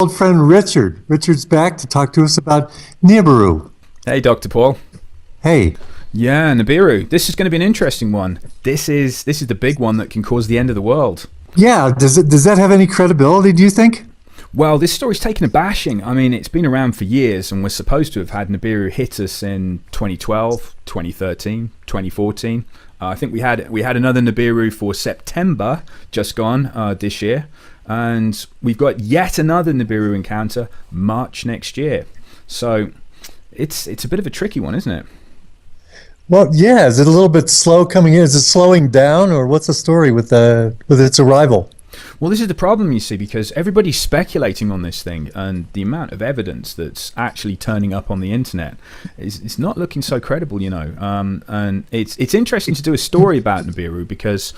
Old friend Richard. Richard's back to talk to us about Nibiru. Hey, Dr. Paul. Hey. Yeah, Nibiru. This is going to be an interesting one. This is the big one that can cause the end of the world. Yeah, does that have any credibility, do you think? Well, this story's taken a bashing. I mean, it's been around for years, and we're supposed to have had Nibiru hit us in 2012, 2013, 2014. I think we had another Nibiru for September, just gone this year. And we've got yet another Nibiru encounter March next year. So it's a bit of a tricky one, isn't it? Well, yeah. Is it a little bit slow coming in? Is it slowing down, or what's the story with its arrival? Well, this is the problem, you see, because everybody's speculating on this thing, and the amount of evidence that's actually turning up on the internet is not looking so credible, you know. And it's interesting to do a story about Nibiru because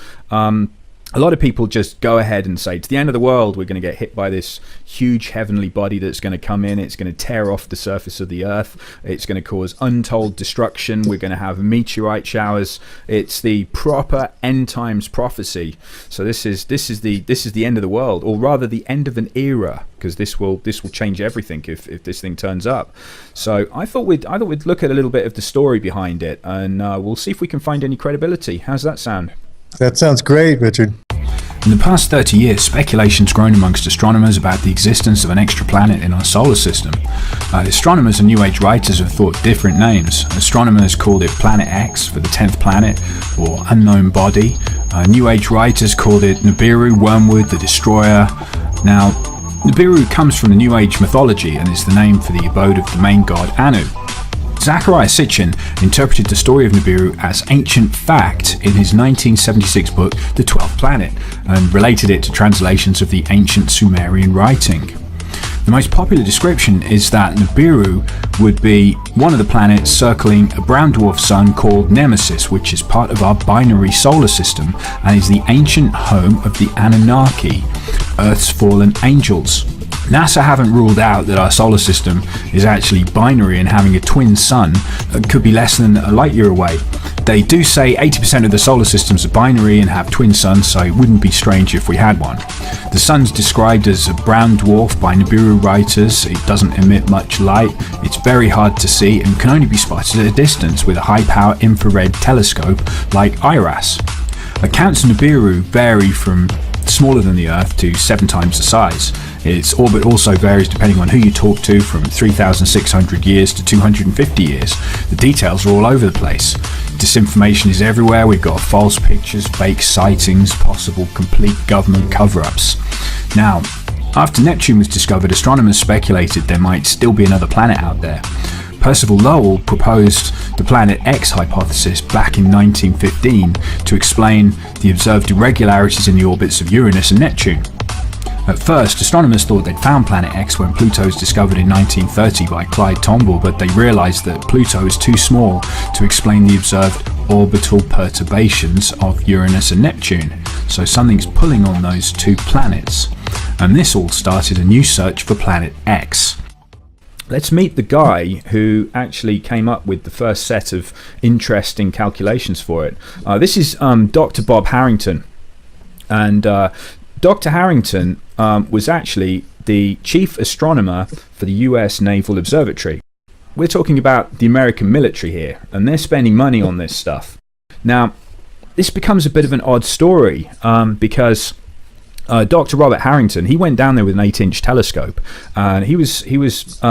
a lot of people just go ahead and say, it's the end of the world, we're going to get hit by this huge heavenly body that's going to come in, it's going to tear off the surface of the earth, it's going to cause untold destruction, we're going to have meteorite showers. It's the proper end times prophecy. So this is the end of the world, or rather the end of an era, because this will change everything if this thing turns up. So I thought we'd look at a little bit of the story behind it, and we'll see if we can find any credibility. How's that sound? That sounds great, Richard. In the past 30 years, speculation's grown amongst astronomers about the existence of an extra planet in our solar system. Astronomers and New Age writers have thought different names. Astronomers called it Planet X for the 10th planet, or unknown body. New Age writers called it Nibiru, Wormwood, the Destroyer. Now, Nibiru comes from the New Age mythology and is the name for the abode of the main god Anu. Zachariah Sitchin interpreted the story of Nibiru as ancient fact in his 1976 book, The 12th Planet, and related it to translations of the ancient Sumerian writing. The most popular description is that Nibiru would be one of the planets circling a brown dwarf sun called Nemesis, which is part of our binary solar system and is the ancient home of the Anunnaki, Earth's fallen angels. NASA haven't ruled out that our solar system is actually binary and having a twin sun that could be less than a light year away. They do say 80% of the solar systems are binary and have twin suns, so it wouldn't be strange if we had one. The sun's described as a brown dwarf by Nibiru writers. It doesn't emit much light, it's very hard to see and can only be spotted at a distance with a high-power infrared telescope like IRAS. Accounts of Nibiru vary from smaller than the Earth to 7 times the size. Its orbit also varies depending on who you talk to, from 3,600 years to 250 years. The details are all over the place. Disinformation is everywhere. We've got false pictures, fake sightings, possible complete government cover-ups. Now, after Neptune was discovered, astronomers speculated there might still be another planet out there. Percival Lowell proposed the Planet X hypothesis back in 1915 to explain the observed irregularities in the orbits of Uranus and Neptune. At first, astronomers thought they'd found Planet X when Pluto was discovered in 1930 by Clyde Tombaugh, but they realised that Pluto is too small to explain the observed orbital perturbations of Uranus and Neptune. So something's pulling on those two planets. And this all started a new search for Planet X. Let's meet the guy who actually came up with the first set of interesting calculations for it. This is Dr. Bob Harrington. And Dr. Harrington was actually the chief astronomer for the US Naval Observatory. We're talking about the American military here, and they're spending money on this stuff. Now, this becomes a bit of an odd story because Dr. Robert Harrington, he went down there with an 8-inch telescope, and he was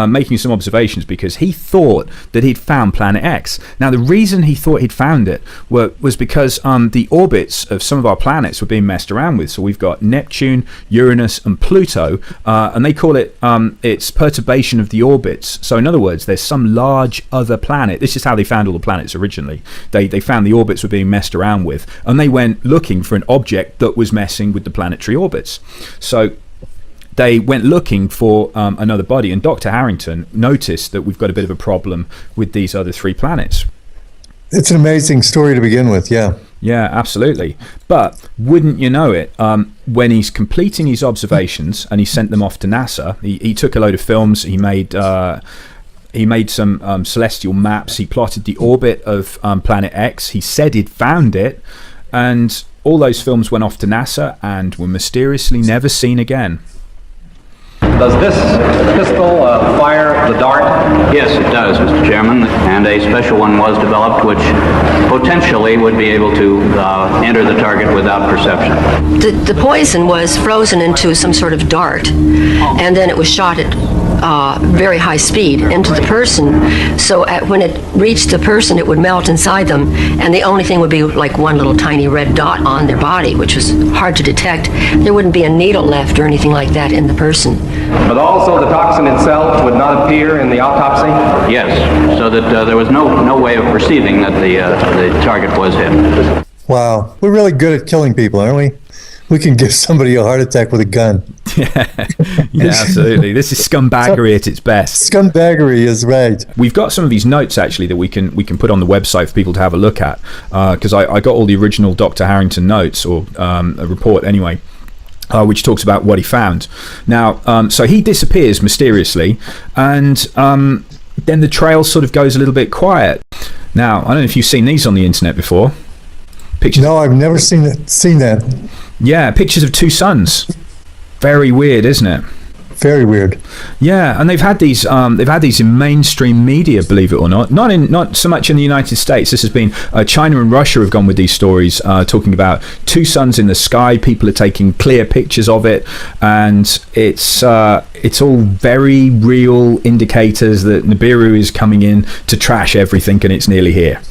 making some observations because he thought that he'd found Planet X. Now, the reason he thought he'd found it was because the orbits of some of our planets were being messed around with. So we've got Neptune, Uranus, and Pluto, and they call it its perturbation of the orbits. So in other words, there's some large other planet. This is how they found all the planets originally. They found the orbits were being messed around with, and they went looking for an object that was messing with the planetary orbits. So they went looking for another body, and Dr. Harrington noticed that we've got a bit of a problem with these other 3 planets. It's an amazing story to begin with, yeah. Yeah, absolutely. But wouldn't you know it, when he's completing his observations and he sent them off to NASA, he took a load of films, he made some celestial maps, he plotted the orbit of Planet X, he said he'd found it, and all those films went off to NASA and were mysteriously never seen again. Does this pistol fire the dart? Yes, it does, Mr. Chairman, and a special one was developed which potentially would be able to enter the target without perception. The poison was frozen into some sort of dart, and then it was shot at very high speed into the person. So when it reached the person, it would melt inside them, and the only thing would be like one little tiny red dot on their body, which was hard to detect. There wouldn't be a needle left or anything like that in the person. But also the toxin itself would not appear in the autopsy? Yes, so that there was no way of perceiving that the target was hit. Wow, we're really good at killing people, aren't we? We can give somebody a heart attack with a gun. Yeah, absolutely. This is scumbaggery at its best. Scumbaggery is right. We've got some of these notes actually that we can put on the website for people to have a look at, because I got all the original Dr. Harrington notes, or a report anyway, which talks about what he found. Now, so he disappears mysteriously, and then the trail sort of goes a little bit quiet. Now, I don't know if you've seen these on the internet before. Pictures. No, I've never seen that. Yeah, pictures of two suns. Very weird, isn't it? Very weird. Yeah, and they've had these in mainstream media, believe it or not. Not so much in the United States. This has been China and Russia have gone with these stories, talking about two suns in the sky. People are taking clear pictures of it, and it's all very real indicators that Nibiru is coming in to trash everything, and it's nearly here.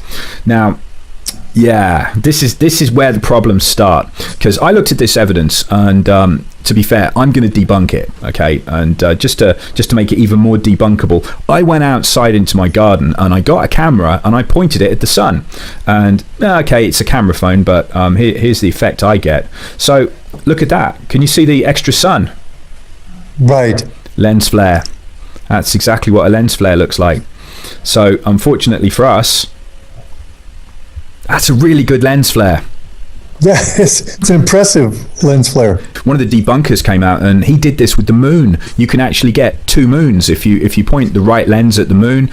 Now, yeah, this is where the problems start, because I looked at this evidence, and to be fair, I'm going to debunk it, okay? And just to make it even more debunkable, I went outside into my garden and I got a camera and I pointed it at the sun. And okay, it's a camera phone, but here's the effect I get. So look at that. Can you see the extra sun? Right. Lens flare. That's exactly what a lens flare looks like. So unfortunately for us, that's a really good lens flare. Yeah, it's an impressive lens flare. One of the debunkers came out and he did this with the moon. You can actually get two moons if you point the right lens at the moon.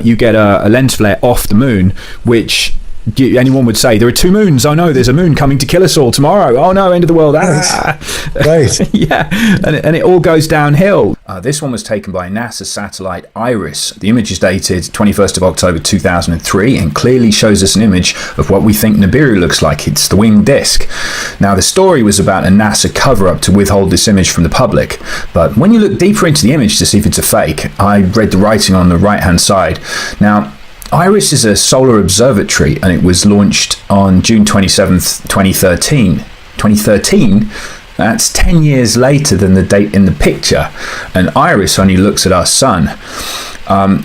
You get a lens flare off the moon, which anyone would say there are two moons. Oh no, there's a moon coming to kill us all tomorrow. Oh no, end of the world. Right. Yeah, and it all goes downhill. This one was taken by NASA satellite IRIS. The image is dated 21st of October 2003 and clearly shows us an image of what we think Nibiru looks like. It's the winged disc. Now, the story was about a NASA cover-up to withhold this image from the public, but when you look deeper into the image to see if it's a fake, I read the writing on the right-hand side. Now, IRIS is a solar observatory, and it was launched on June 27th, 2013. 2013? That's 10 years later than the date in the picture, and IRIS only looks at our sun.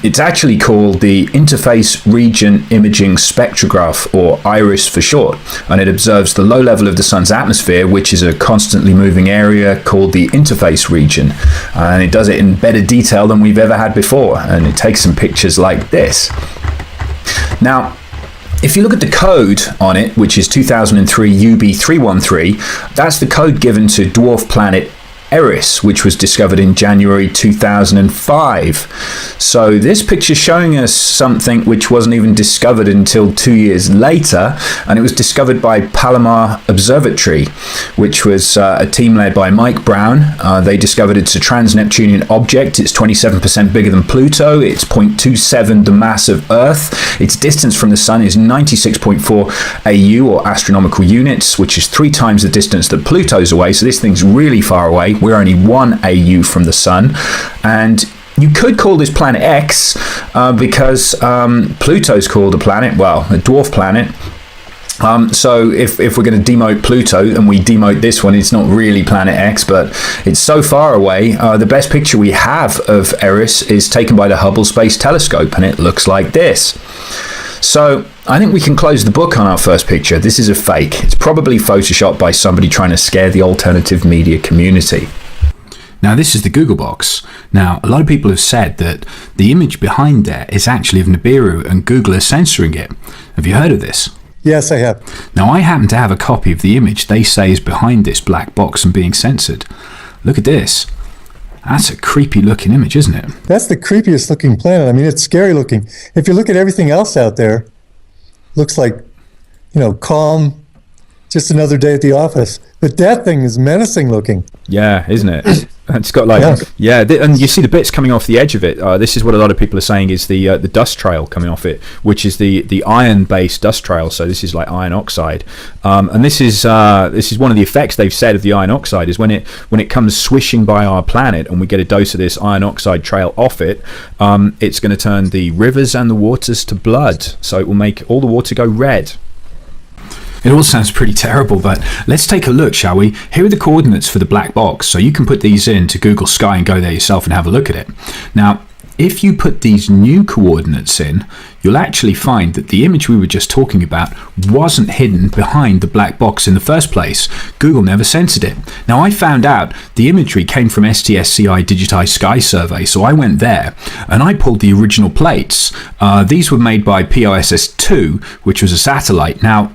It's actually called the Interface Region Imaging Spectrograph, or IRIS for short, and it observes the low level of the sun's atmosphere, which is a constantly moving area called the interface region, and it does it in better detail than we've ever had before, and it takes some pictures like this. Now, if you look at the code on it, which is 2003 UB313, that's the code given to dwarf planet Eris, which was discovered in January 2005. So this picture showing us something which wasn't even discovered until 2 years later, and it was discovered by Palomar Observatory, which was a team led by Mike Brown. They discovered it's a trans-Neptunian object. It's 27% bigger than Pluto. It's 0.27 the mass of Earth. Its distance from the sun is 96.4 AU, or astronomical units, which is 3 times the distance that Pluto's away. So this thing's really far away. We're only 1 AU from the sun, and you could call this planet X because Pluto's called a planet, well, a dwarf planet. So if we're going to demote Pluto and we demote this one, it's not really planet X, but it's so far away. The best picture we have of Eris is taken by the Hubble Space Telescope, and it looks like this. So I think we can close the book on our first picture. This is a fake. It's probably photoshopped by somebody trying to scare the alternative media community. Now, this is the Google box. Now, a lot of people have said that the image behind there is actually of Nibiru and Google is censoring it. Have you heard of this? Yes, I have. Now, I happen to have a copy of the image they say is behind this black box and being censored. Look at this. That's a creepy looking image, isn't it? That's the creepiest looking planet. I mean, it's scary looking. If you look at everything else out there, looks like, calm, just another day at the office. But that thing is menacing looking. Yeah, isn't it? And it's got like, and you see the bits coming off the edge of it. This is what a lot of people are saying is the dust trail coming off it, which is the iron-based dust trail. So this is like iron oxide, and this is one of the effects they've said of the iron oxide is when it comes swishing by our planet and we get a dose of this iron oxide trail off it, it's going to turn the rivers and the waters to blood. So it will make all the water go red. It all sounds pretty terrible, but let's take a look, shall we? Here are the coordinates for the black box, so you can put these in to Google Sky and go there yourself and have a look at it. Now, if you put these new coordinates in, you'll actually find that the image we were just talking about wasn't hidden behind the black box in the first place. Google never censored it. Now, I found out the imagery came from STSCI Digitized Sky Survey, so I went there and I pulled the original plates. These were made by POSS-2, which was a satellite. Now,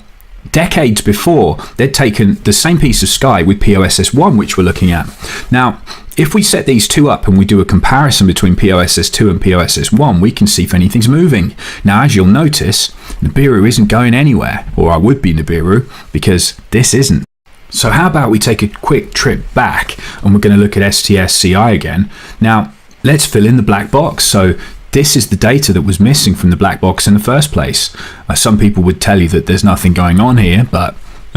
decades before, they'd taken the same piece of sky with POSS-1, which we're looking at. Now, if we set these two up and we do a comparison between POSS-2 and POSS-1, we can see if anything's moving. Now, as you'll notice, Nibiru isn't going anywhere, or I would be Nibiru, because this isn't. So how about we take a quick trip back and we're going to look at STSCI again. Now, let's fill in the black box. So this is the data that was missing from the black box in the first place. Some people would tell you that there's nothing going on here, but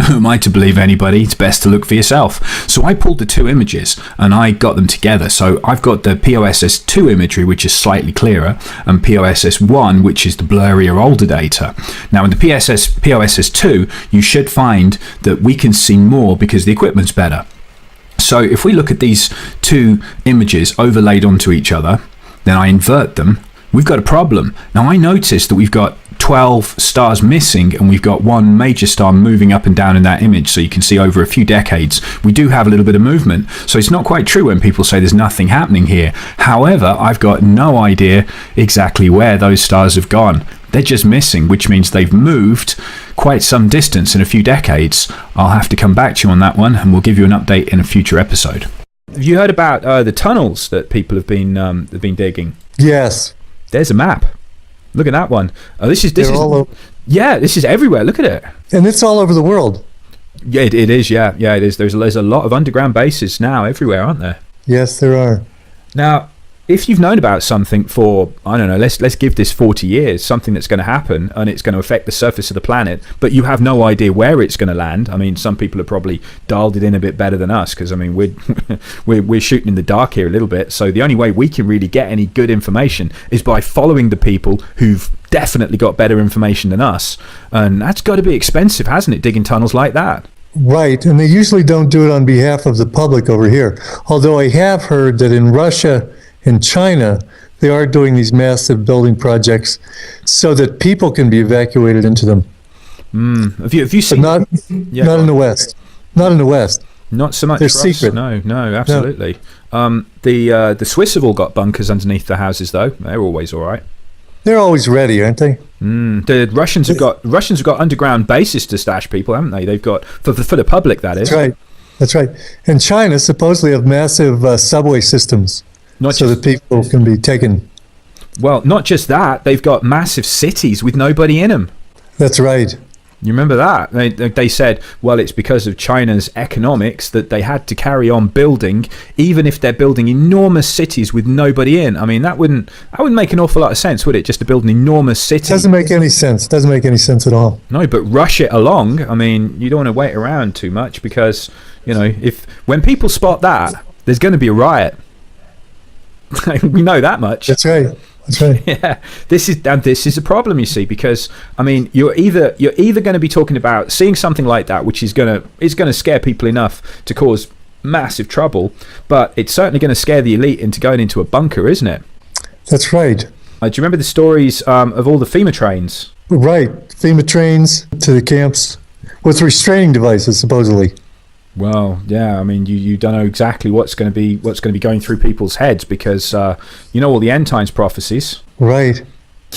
who am I to believe anybody? It's best to look for yourself. So I pulled the two images and I got them together. So I've got the POSS-2 imagery, which is slightly clearer, and POSS-1, which is the blurrier older data. Now in the POSS-2, you should find that we can see more because the equipment's better. So if we look at these two images overlaid onto each other, then I invert them, we've got a problem. Now I noticed that we've got 12 stars missing and we've got one major star moving up and down in that image, so you can see over a few decades we do have a little bit of movement. So it's not quite true when people say there's nothing happening here. However, I've got no idea exactly where those stars have gone. They're just missing, which means they've moved quite some distance in a few decades. I'll have to come back to you on that one and we'll give you an update in a future episode. Have you heard about the tunnels that people have been digging? Yes. There's a map. Look at that one. This is all over. Yeah, this is everywhere. Look at it. And it's all over the world. Yeah, it is. Yeah, it is. There's a lot of underground bases now everywhere, aren't there? Yes, there are. Now, if you've known about something for, I don't know, let's give this 40 years, something that's going to happen and it's going to affect the surface of the planet, but you have no idea where it's going to land. I mean, some people have probably dialed it in a bit better than us because, I mean, we're shooting in the dark here a little bit. So the only way we can really get any good information is by following the people who've definitely got better information than us. And that's got to be expensive, hasn't it, digging tunnels like that? Right, and they usually don't do it on behalf of the public over here. Although I have heard that in Russia, in China, they are doing these massive building projects so that people can be evacuated into them. Have you seen? But not in the West. Not in the West. Not so much. They're for secret. Us. No, absolutely. No. The Swiss have all got bunkers underneath their houses, though. They're always all right. They're always ready, aren't they? The Russians have got underground bases to stash people, haven't they? They've got for the public, that is. That's right. And China supposedly have massive subway systems. So that people can be taken. Well, not just that, they've got massive cities with nobody in them. That's right. You remember that? They said, well, it's because of China's economics that they had to carry on building, even if they're building enormous cities with nobody in. I mean, that wouldn't make an awful lot of sense, would it? Just to build an enormous city. Doesn't make any sense. Doesn't make any sense at all. No, but rush it along. I mean, you don't want to wait around too much because, you know, when people spot that, there's going to be a riot. We know that much. That's right. Yeah, this is a problem, you see, because I mean, you're either going to be talking about seeing something like that, which is going to scare people enough to cause massive trouble, but it's certainly going to scare the elite into going into a bunker, isn't it? That's right. Do you remember the stories of all the FEMA trains? Right, FEMA trains to the camps with restraining devices, supposedly. Well, yeah, I mean, you don't know exactly what's going to be going through people's heads because you know all the end times prophecies. Right.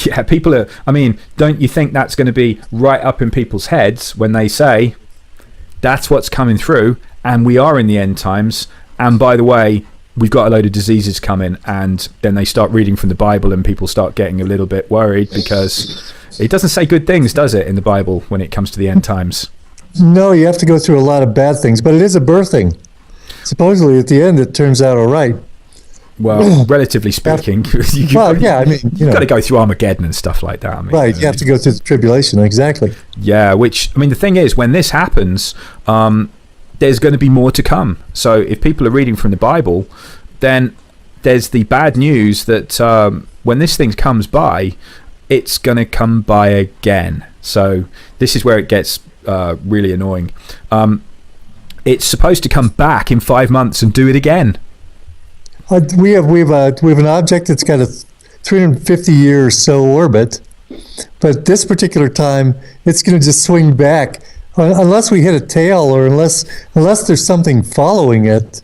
Yeah, people are. I mean, don't you think that's going to be right up in people's heads when they say that's what's coming through, and we are in the end times, and by the way, we've got a load of diseases coming, and then they start reading from the Bible, and people start getting a little bit worried because it doesn't say good things, does it, in the Bible when it comes to the end times? No, you have to go through a lot of bad things, but it is a birthing. supposedly at the end it turns out all right. Well, relatively speaking, you've got to go through Armageddon and stuff like that. I mean, right, you have to go through the tribulation, exactly. Yeah, which, I mean, the thing is, when this happens, there's going to be more to come. So if people are reading from the Bible, then there's the bad news that when this thing comes by, it's going to come by again. So this is where it gets really annoying. It's supposed to come back in 5 months and do it again. We have an object that's got a 350 year or so orbit, but this particular time it's going to just swing back unless we hit a tail or unless there's something following it.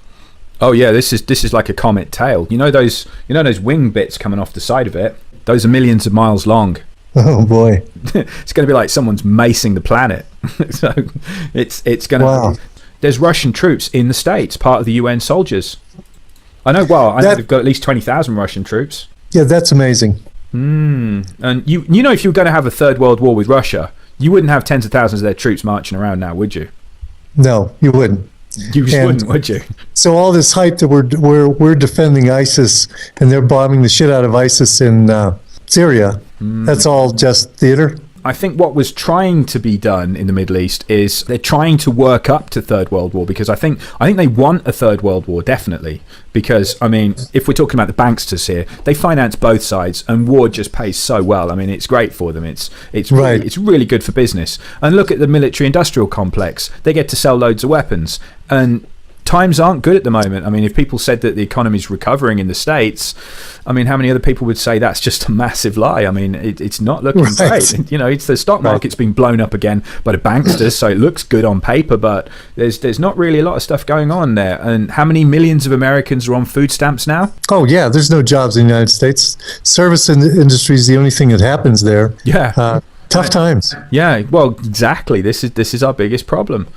Oh yeah, this is like a comet tail. You know those wing bits coming off the side of it? Those are millions of miles long. Oh boy. It's going to be like someone's macing the planet. So it's going to. Wow. There's Russian troops in the States, part of the UN soldiers. I know they've got at least 20,000 Russian troops. Yeah, that's amazing. And you know, if you were going to have a third world war with Russia, you wouldn't have tens of thousands of their troops marching around now, would you? No, you wouldn't. You just wouldn't, would you? So all this hype that we're defending ISIS and they're bombing the shit out of ISIS in Syria, that's all just theater? I think what was trying to be done in the Middle East is they're trying to work up to Third World War, because I think they want a Third World War, definitely. Because, I mean, if we're talking about the banksters here, they finance both sides and war just pays so well. I mean, it's great for them. It's really good for business. And look at the military-industrial complex. They get to sell loads of weapons. And times aren't good at the moment. I mean, if people said that the economy's recovering in the States, I mean, how many other people would say that's just a massive lie? I mean, it's not looking great. You know, it's the stock market's been blown up again by the banksters, so it looks good on paper, but there's not really a lot of stuff going on there. And how many millions of Americans are on food stamps now? Oh yeah, there's no jobs in the United States. Service industry is the only thing that happens there. Yeah. Tough times. Yeah, well, exactly. This is our biggest problem.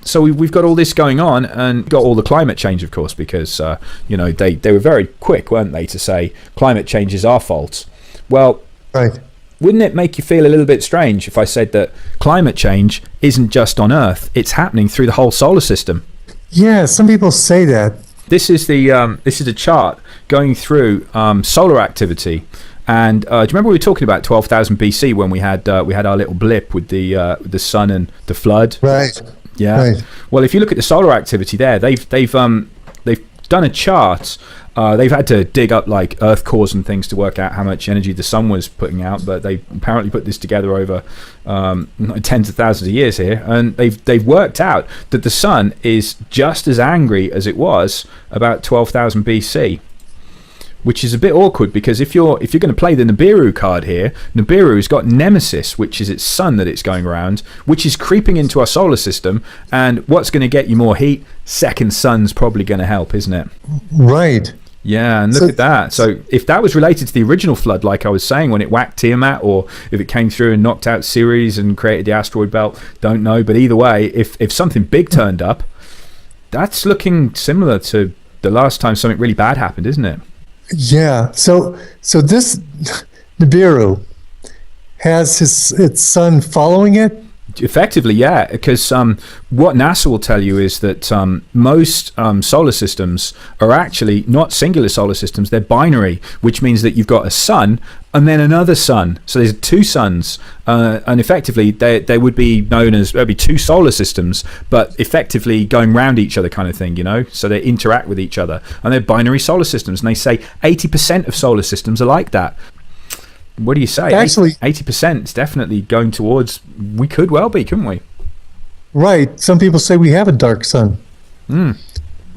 So we've got all this going on, and got all the climate change, of course, because they were very quick, weren't they, to say climate change is our fault. Well, right. Wouldn't it make you feel a little bit strange if I said that climate change isn't just on Earth; it's happening through the whole solar system? Yeah, some people say that. This is a chart going through solar activity. And do you remember we were talking about 12,000 BC when we had our little blip with the sun and the flood? Right. Yeah. Right. Well, if you look at the solar activity there, they've done a chart. They've had to dig up like Earth cores and things to work out how much energy the sun was putting out, but they apparently put this together over tens of thousands of years here, and they've worked out that the sun is just as angry as it was about 12,000 BC. Which is a bit awkward, because if you're going to play the Nibiru card here, Nibiru's got Nemesis, which is its sun that it's going around, which is creeping into our solar system. And what's going to get you more heat? Second sun's probably going to help, isn't it? Right. Yeah, and look at that. So if that was related to the original flood, like I was saying, when it whacked Tiamat, or if it came through and knocked out Ceres and created the asteroid belt, don't know. But either way, if something big turned up, that's looking similar to the last time something really bad happened, isn't it? Yeah. So this Nibiru has its sun following it? Effectively, yeah, because what NASA will tell you is that most solar systems are actually not singular solar systems, they're binary, which means that you've got a sun and then another sun. So there's two suns, and effectively they would be known as, there'd be two solar systems, but effectively going round each other kind of thing, you know, so they interact with each other, and they're binary solar systems, and they say 80% of solar systems are like that. What do you say? Actually, 80% is definitely going towards, we could well be, couldn't we? Right. Some people say we have a dark sun. We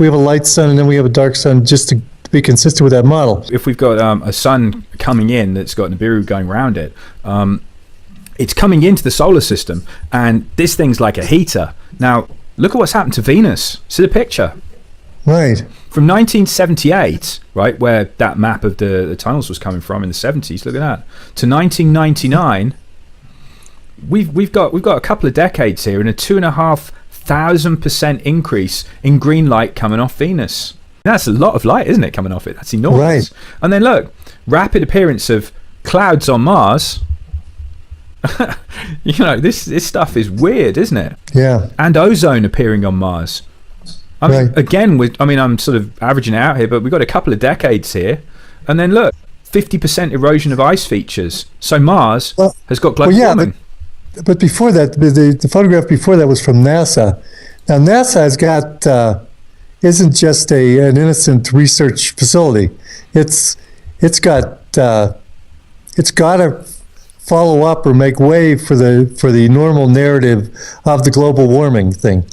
have a light sun and then we have a dark sun, just to be consistent with that model. If we've got a sun coming in that's got Nibiru going around it, it's coming into the solar system, and this thing's like a heater. Now, look at what's happened to Venus. See the picture? Right. From 1978, right, where that map of the tunnels was coming from in the 70s, look at that, to 1999, we've got a couple of decades here, and a 2,500% increase in green light coming off Venus. That's a lot of light, isn't it, coming off it? That's enormous. Right. And then look, rapid appearance of clouds on Mars. You know, this stuff is weird, isn't it? Yeah. And ozone appearing on Mars. I mean, Right. again, I'm sort of averaging it out here, but we've got a couple of decades here, and then look, 50% erosion of ice features. So Mars has got global warming. But before that, the photograph before that was from NASA. Now NASA has got isn't just an innocent research facility. It's got to follow up or make way for the normal narrative of the global warming thing.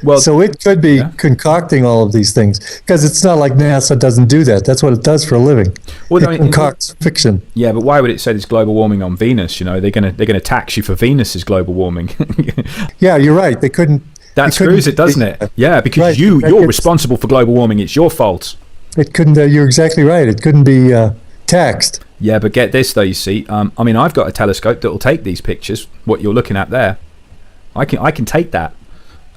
Well, So it could be concocting all of these things, because it's not like NASA doesn't do that. That's what it does for a living. Well, It concocts fiction. yeah, but why would it say there's global warming on Venus? You know, they're gonna tax you for Venus's global warming. Yeah, you're right. They couldn't. That screws it, doesn't it? Yeah, because Right. you're responsible for global warming. It's your fault. It couldn't. You're exactly right. It couldn't be taxed. Yeah, but get this though. You see, I mean, I've got a telescope that will take these pictures. What you're looking at there, I can take that,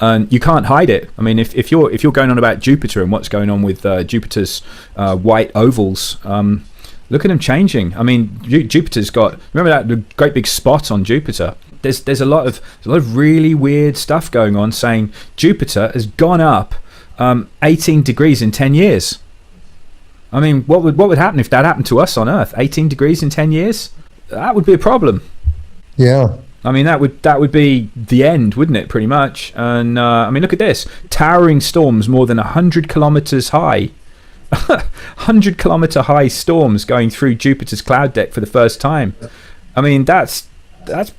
and you can't hide it. I mean, if you're going on about Jupiter and what's going on with Jupiter's white ovals, look at them changing. I mean, Jupiter's got, remember that the great big spot on Jupiter. There's a lot of really weird stuff going on, saying Jupiter has gone up 18 degrees in 10 years. I mean, what would happen if that happened to us on Earth? 18 degrees in 10 years? That would be a problem. Yeah. I mean, that would be the end, wouldn't it, pretty much? And I mean, look at this. Towering storms more than 100 kilometers high. 100 kilometer high storms going through Jupiter's cloud deck for the first time. I mean, that's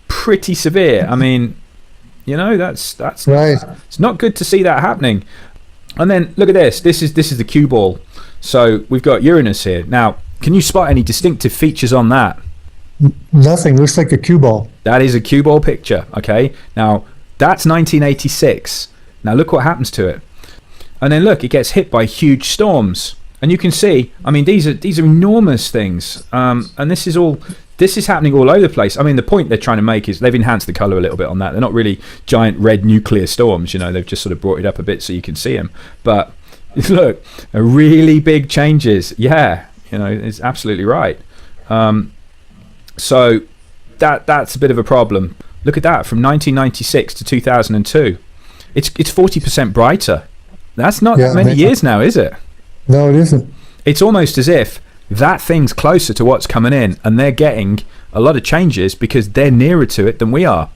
pretty severe. I mean, you know, that's Right. it's not good to see that happening. And then look at this. This is the cue ball. So we've got Uranus here. Now, can you spot any distinctive features on that? Nothing. Looks like a cue ball. That is a cue ball picture. Okay. Now that's 1986. Now look what happens to it. And then look, it gets hit by huge storms. And you can see, I mean, these are enormous things. And this is happening all over the place. I mean, the point they're trying to make is they've enhanced the color a little bit on that. They're not really giant red nuclear storms, you know, they've just sort of brought it up a bit so you can see them. But look, really big changes. Yeah, you know, it's absolutely right. So that's a bit of a problem. Look at that, from 1996 to 2002. It's 40% brighter. That's not that many years now, is it? No, it isn't. It's almost as if that thing's closer to what's coming in, and they're getting a lot of changes because they're nearer to it than we are.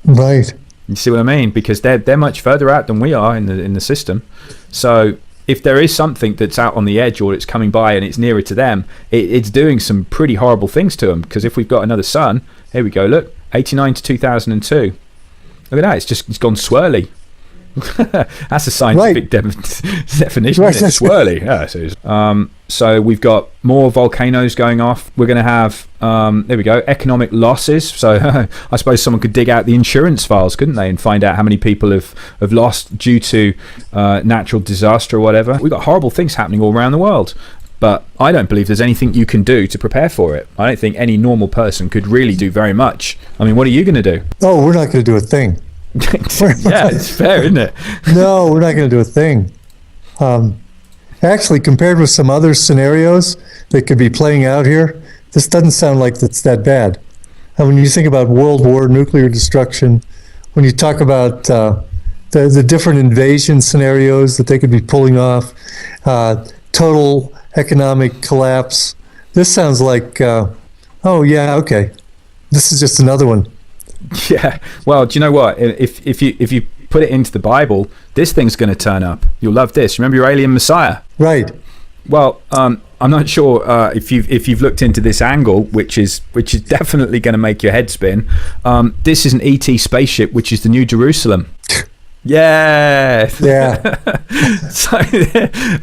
Right. You see what I mean? Because they're much further out than we are in the system. So if there is something that's out on the edge or it's coming by and it's nearer to them, it's doing some pretty horrible things to them. Because if we've got another sun, here we go. Look, 89 to 2002. Look at that. It's gone swirly. That's a scientific definition. Right. Isn't it? Swirly. Yeah, so we've got more volcanoes going off. We're going to have there we go, economic losses. So I suppose someone could dig out the insurance files, couldn't they, and find out how many people have lost due to natural disaster or whatever. We've got horrible things happening all around the world, but I don't believe there's anything you can do to prepare for it. I don't think any normal person could really do very much. I mean, what are you going to do? Oh, we're not going to do a thing. Yeah, it's fair, isn't it? No, we're not going to do a thing. Actually, compared with some other scenarios that could be playing out here, this doesn't sound like it's that bad. And when you think about world war, nuclear destruction, when you talk about the different invasion scenarios that they could be pulling off, total economic collapse, this sounds like, oh yeah, okay, this is just another one. Yeah. Well, do you know what? If you put it into the Bible, this thing's going to turn up. You'll love this. Remember your alien Messiah? Right. Well, I'm not sure if you've looked into this angle, which is definitely going to make your head spin. This is an ET spaceship, which is the New Jerusalem. Yeah. So,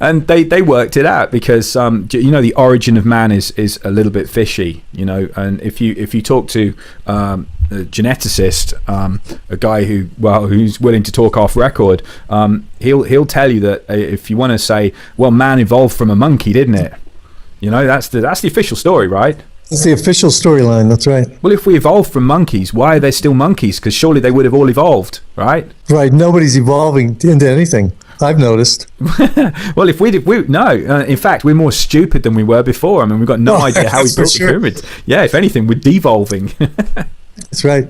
and they worked it out because you know, the origin of man is a little bit fishy, you know. And if you talk to a geneticist, a guy who's willing to talk off record, he'll tell you that if you want to say, well, man evolved from a monkey, didn't it? You know, that's the official story, right? That's the official storyline, that's right. Well, if we evolved from monkeys, why are there still monkeys? Because surely they would have all evolved, right? Right, nobody's evolving into anything, I've noticed. Well, in fact, we're more stupid than we were before. I mean, we've got no idea how we built the pyramids. Yeah, if anything, we're devolving. That's right.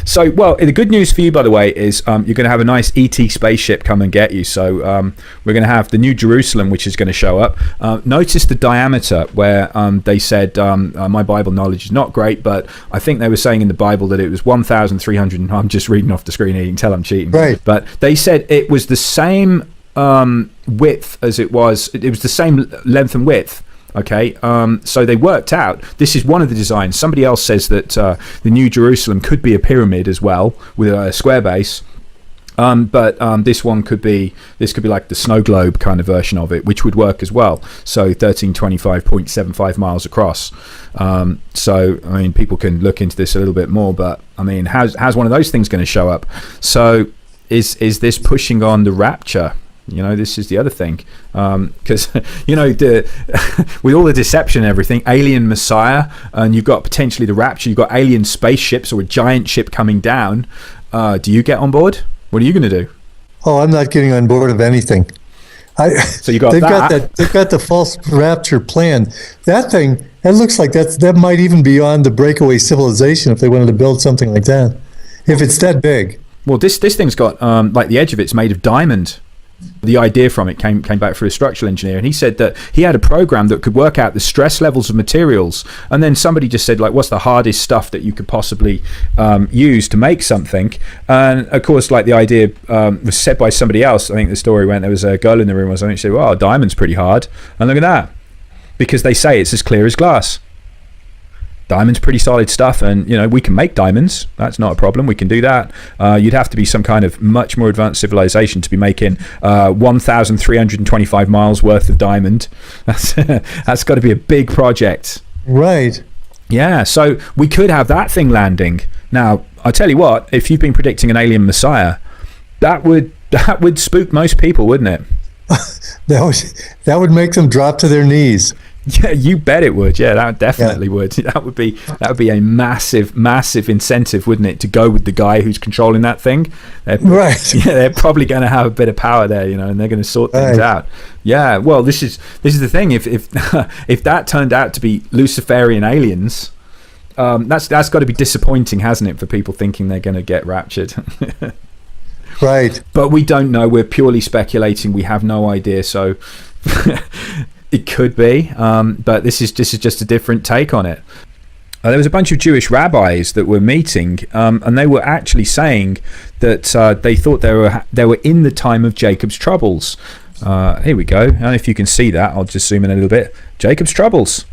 So, well, the good news for you, by the way, is you're going to have a nice ET spaceship come and get you. So we're going to have the New Jerusalem, which is going to show up. Notice the diameter where they said, my Bible knowledge is not great, but I think they were saying in the Bible that it was 1,300. I'm just reading off the screen here. You can tell I'm cheating. Right. But they said it was the same width as it was. It was the same length and width. Okay, so they worked out, this is one of the designs. Somebody else says that the New Jerusalem could be a pyramid as well with a square base, but this could be like the snow globe kind of version of it, which would work as well. So 1325.75 miles across. So I mean, people can look into this a little bit more, but I mean, how's one of those things going to show up? So is this pushing on the rapture? You know, this is the other thing, because you know, with all the deception and everything, alien Messiah, and you've got potentially the rapture, you've got alien spaceships or a giant ship coming down. Do you get on board? What are you going to do? Oh, I'm not getting on board of anything. So you got they've got the false rapture plan. That thing, that looks like that might even be on the breakaway civilization if they wanted to build something like that. If it's that big. Well, this thing's got like the edge of it's made of diamond. The idea from it came back through a structural engineer, and he said that he had a program that could work out the stress levels of materials, and then somebody just said, like, what's the hardest stuff that you could possibly use to make something? And of course, like, the idea was said by somebody else. I think the story went, there was a girl in the room or something, she said, well, diamond's pretty hard, and look at that, because they say it's as clear as glass. Diamond's pretty solid stuff, and you know, we can make diamonds. That's not a problem. We can do that. You'd have to be some kind of much more advanced civilization to be making 1,325 miles worth of diamond. That's got to be a big project. Right. Yeah, so we could have that thing landing. Now, I'll tell you what, if you've been predicting an alien Messiah, that would spook most people, wouldn't it? That would make them drop to their knees. Yeah, you bet it would. Yeah, that definitely would. That would be a massive incentive, wouldn't it, to go with the guy who's controlling that thing? Right. Yeah, they're probably going to have a bit of power there, you know, and they're going to sort things out. Yeah. Well, this is the thing. If if that turned out to be Luciferian aliens, that's got to be disappointing, hasn't it, for people thinking they're going to get raptured? Right. But we don't know. We're purely speculating. We have no idea. So. It could be, but this is just a different take on it. There was a bunch of Jewish rabbis that were meeting, and they were actually saying that they thought they were in the time of Jacob's troubles. Here we go. I don't know if you can see that. I'll just zoom in a little bit. Jacob's troubles.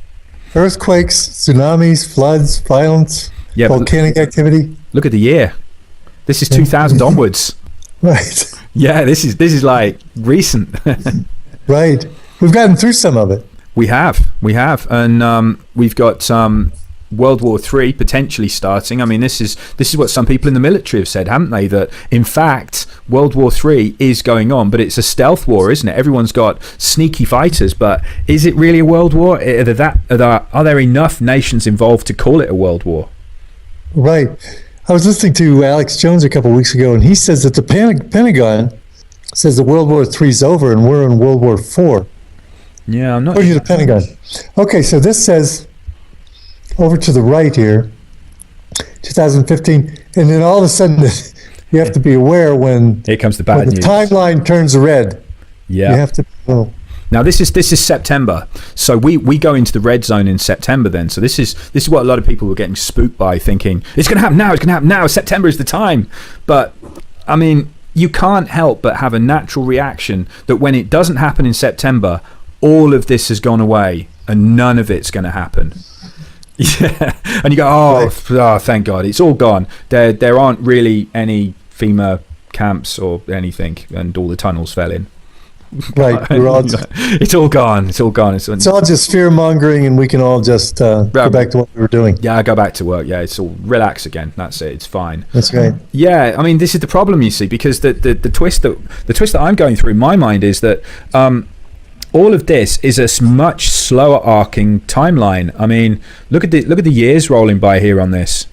Earthquakes, tsunamis, floods, violence, volcanic activity. Look at the year. This is 2000 onwards. Right. Yeah, this is like recent. Right. We've gotten through some of it. We have, and we've got World War III potentially starting. I mean, this is what some people in the military have said, haven't they? That in fact, World War III is going on, but it's a stealth war, isn't it? Everyone's got sneaky fighters, but is it really a world war? Are there enough nations involved to call it a world war? Right. I was listening to Alex Jones a couple of weeks ago, and he says that the Pentagon says that World War III is over and we're in World War IV. Yeah, I'm not. According to the Pentagon. Okay, so this says over to the right here, 2015, and then all of a sudden you have to be aware when here comes the bad when the news. Timeline turns red. Yeah, you have to know. Now this is September, so we go into the red zone in September. Then, so this is what a lot of people were getting spooked by, thinking it's going to happen now. It's going to happen now. September is the time. But I mean, you can't help but have a natural reaction that when it doesn't happen in September, all of this has gone away and none of it's going to happen. Yeah, and you go, oh, thank God, it's all gone. There aren't really any FEMA camps or anything, and all the tunnels fell in. Right, it's all gone. It's all gone. It's all just fear mongering, and we can all just go back to what we were doing. Yeah, go back to work. Yeah, it's all relax again. That's it. It's fine. That's right. Yeah, I mean, this is the problem, you see, because the twist that I'm going through in my mind is that all of this is a much slower arcing timeline. I mean, look at the years rolling by here on this.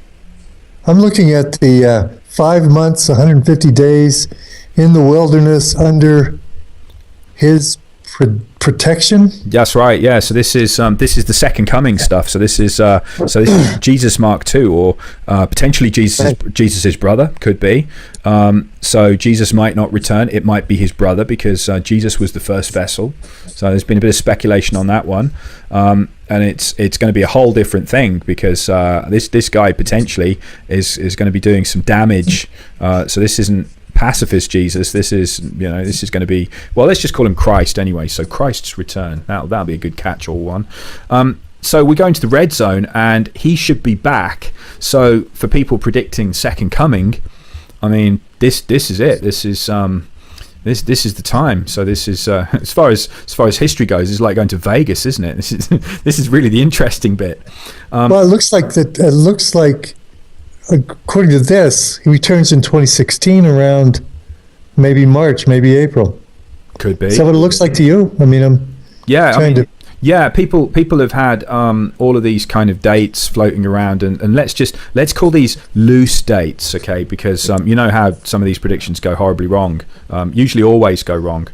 I'm looking at the 5 months, 150 days in the wilderness under his protection. That's right. Yeah. So this is the second coming stuff. So this is Jesus Mark II, or potentially Jesus's brother, could be. So Jesus might not return. It might be his brother, because Jesus was the first vessel. So there's been a bit of speculation on that one, and it's going to be a whole different thing, because this guy potentially is going to be doing some damage. So this isn't pacifist Jesus. This is going to be, well, let's just call him Christ anyway. So Christ's return. That'll be a good catch-all one. So we're going to the red zone, and he should be back. So for people predicting second coming, I mean, this is it. This is the time. So this is as far as history goes, it's like going to Vegas, isn't it? This is really the interesting bit. Well, it looks like according to this, he returns in 2016 around maybe March, maybe April. Could be. Is that what it looks like to you? I mean, I'm trying to. Yeah, people have had all of these kind of dates floating around, and let's call these loose dates, okay? Because you know how some of these predictions go horribly wrong. Usually, always go wrong.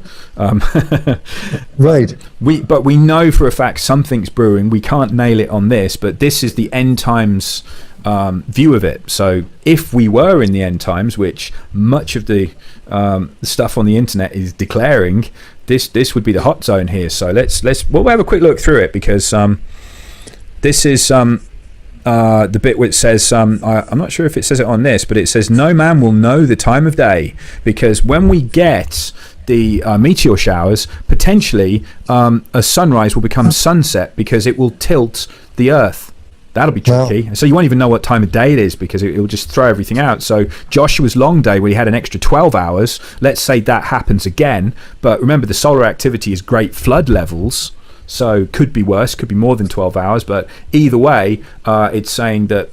Right. But we know for a fact something's brewing. We can't nail it on this, but this is the end times view of it. So if we were in the end times, which much of the stuff on the internet is declaring, this would be the hot zone here. So we'll have a quick look through it, because this is the bit which says, I'm not sure if it says it on this, but it says no man will know the time of day, because when we get the meteor showers, potentially a sunrise will become sunset, because it will tilt the earth. That'll be tricky. Wow. So you won't even know what time of day it is, because it will just throw everything out. So Joshua's long day, where he had an extra 12 hours, let's say that happens again. But remember, the solar activity is great flood levels, so could be worse, could be more than 12 hours. But either way, it's saying that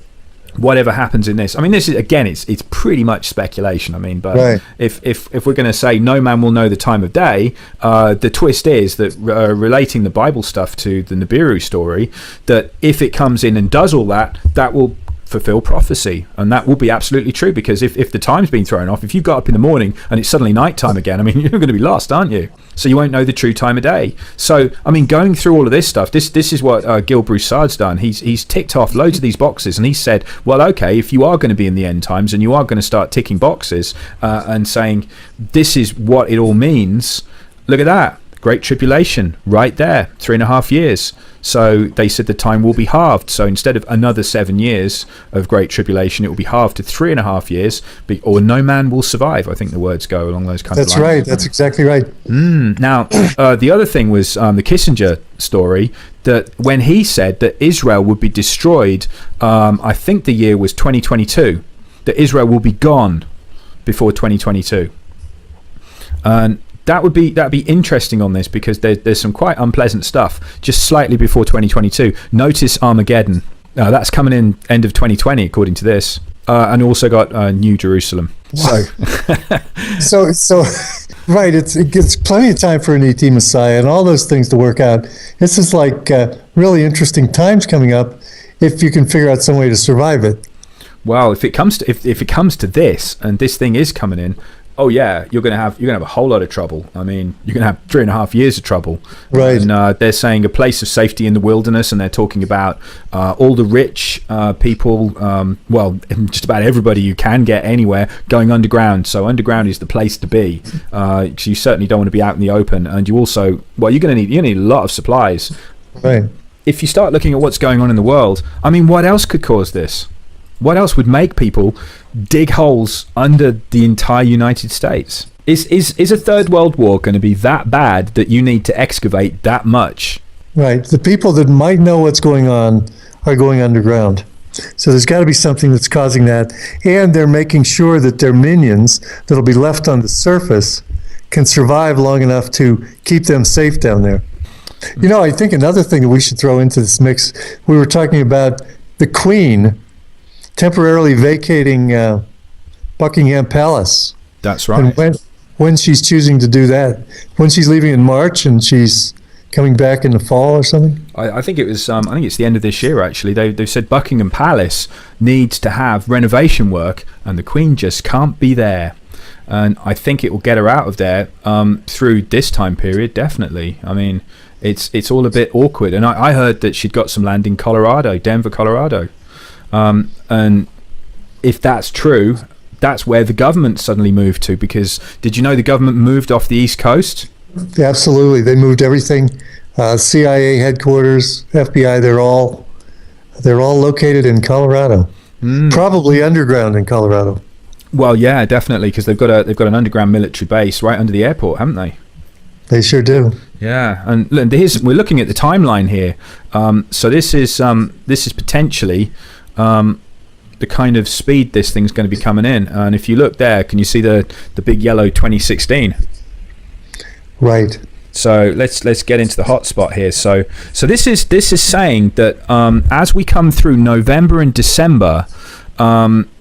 whatever happens in this, I mean, this is, again, it's pretty much speculation. I mean, but right. if we're going to say no man will know the time of day, the twist is that relating the Bible stuff to the Nibiru story, that if it comes in and does all that, that will fulfill prophecy, and that will be absolutely true, because if the time's been thrown off, if you got up in the morning and it's suddenly nighttime again, I mean, you're going to be lost, aren't you? So you won't know the true time of day. So I mean, going through all of this stuff, this is what Gil Broussard's done. He's ticked off loads of these boxes, and he said, well, okay, if you are going to be in the end times and you are going to start ticking boxes and saying this is what it all means, look at that. Great Tribulation right there, 3.5 years. So they said the time will be halved. So instead of another 7 years of Great Tribulation, it will be halved to 3.5 years, or no man will survive. I think the words go along those kinds of lines. That's right. That's exactly right. Now, the other thing was the Kissinger story, that when he said that Israel would be destroyed, I think the year was 2022, that Israel will be gone before 2022. And that'd be interesting on this, because there's some quite unpleasant stuff just slightly before 2022. Notice Armageddon. That's coming in end of 2020, according to this, and also got New Jerusalem. Wow. So right, it gives plenty of time for an ET Messiah and all those things to work out. This is like really interesting times coming up, if you can figure out some way to survive it. Well, if it comes to this, and this thing is coming in, oh yeah, you're gonna have a whole lot of trouble. I mean, you're gonna have 3.5 years of trouble. Right. And they're saying a place of safety in the wilderness, and they're talking about all the rich people. Well, just about everybody you can get anywhere going underground. So underground is the place to be. Because you certainly don't want to be out in the open, and you also, well, you're gonna need a lot of supplies. Right. If you start looking at what's going on in the world, I mean, what else could cause this? What else would make people dig holes under the entire United States? Is a third world war going to be that bad that you need to excavate that much? Right. The people that might know what's going on are going underground. So there's got to be something that's causing that. And they're making sure that their minions that'll be left on the surface can survive long enough to keep them safe down there. You know, I think another thing that we should throw into this mix, we were talking about the Queen temporarily vacating Buckingham Palace. That's right. And when she's choosing to do that, when she's leaving in March and she's coming back in the fall or something. I think it was. I think it's the end of this year. Actually, they've said Buckingham Palace needs to have renovation work, and the Queen just can't be there. and I think it will get her out of there through this time period. Definitely. I mean, it's all a bit awkward, and I heard that she'd got some land in Colorado, Denver, Colorado, and if that's true, that's where the government suddenly moved to. Because did you know the government moved off the East Coast? Absolutely, they moved everything. CIA headquarters, FBI, they're all located in Colorado. Probably underground in Colorado. Well, yeah, definitely, because they've got an underground military base right under the airport, haven't they? They sure do. Yeah, and we're looking at the timeline here. So this is potentially the kind of speed this thing's going to be coming in. And if you look there, can you see the big yellow 2016? Right. So let's get into the hot spot here. So this is saying that as we come through November and December,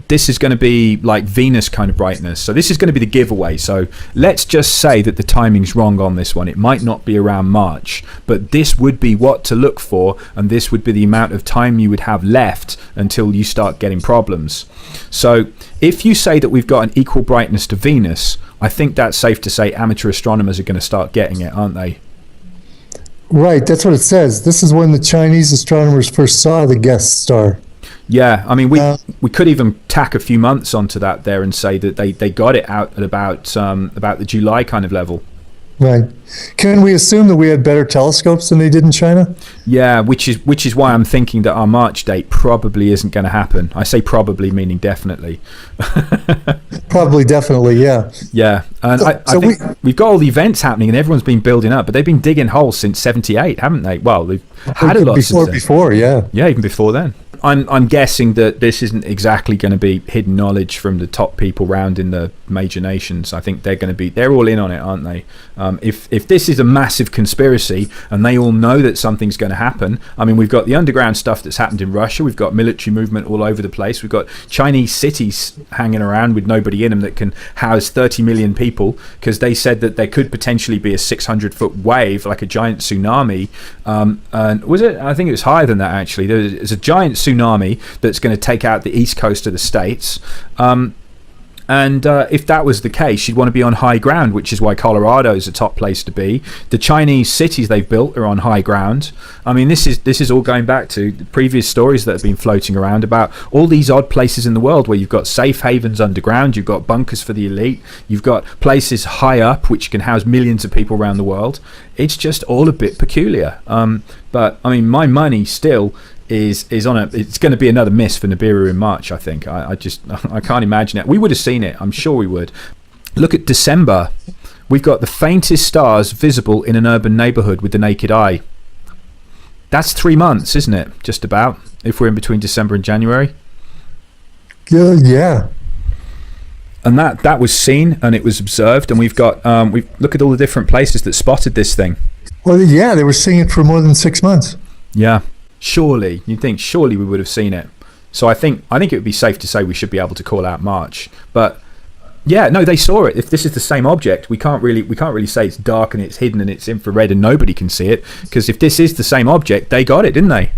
this is going to be like Venus kind of brightness. So this is going to be the giveaway. So let's just say that the timing's wrong on this one. It might not be around March, but this would be what to look for, and this would be the amount of time you would have left until you start getting problems. So if you say that we've got an equal brightness to Venus, I think that's safe to say amateur astronomers are going to start getting it, aren't they? Right, that's what it says. This is when the Chinese astronomers first saw the guest star. Yeah, I mean, we could even tack a few months onto that there and say that they got it out at about the July kind of level. Right. Can we assume that we had better telescopes than they did in China? Yeah, which is why I'm thinking that our March date probably isn't going to happen. I say probably, meaning definitely. Probably, definitely, yeah. Yeah, and I think we've got all the events happening, and everyone's been building up, but they've been digging holes since '78, haven't they? Well, they've had a lot before, yeah. Yeah, even before then. I'm guessing that this isn't exactly going to be hidden knowledge from the top people round in the major nations. I think they're all in on it, aren't they? If this is a massive conspiracy and they all know that something's going to happen, I mean, we've got the underground stuff that's happened in Russia. We've got military movement all over the place. We've got Chinese cities hanging around with nobody in them that can house 30 million people, because they said that there could potentially be a 600-foot wave, like a giant tsunami. And was it? I think it was higher than that, actually. There's a giant tsunami that's going to take out the east coast of the States. And if that was the case, you'd want to be on high ground, which is why Colorado is a top place to be. The Chinese cities they've built are on high ground. I mean, this is all going back to the previous stories that have been floating around about all these odd places in the world where you've got safe havens underground, you've got bunkers for the elite, you've got places high up which can house millions of people around the world. It's just all a bit peculiar. But I mean, my money still is on it's going to be another miss for Nibiru in March. I think I can't imagine it. We would have seen it, I'm sure we would. Look at December. We've got the faintest stars visible in an urban neighborhood with the naked eye. That's 3 months, isn't it? Just about, if we're in between December and January. Yeah. And that was seen and it was observed, and we've got look at all the different places that spotted this thing. Well, yeah, they were seeing it for more than 6 months. Yeah. Surely we would have seen it. So I think it would be safe to say we should be able to call out March. But yeah, no, they saw it. If this is the same object, we can't really say it's dark and it's hidden and it's infrared and nobody can see it, because if this is the same object, they got it, didn't they?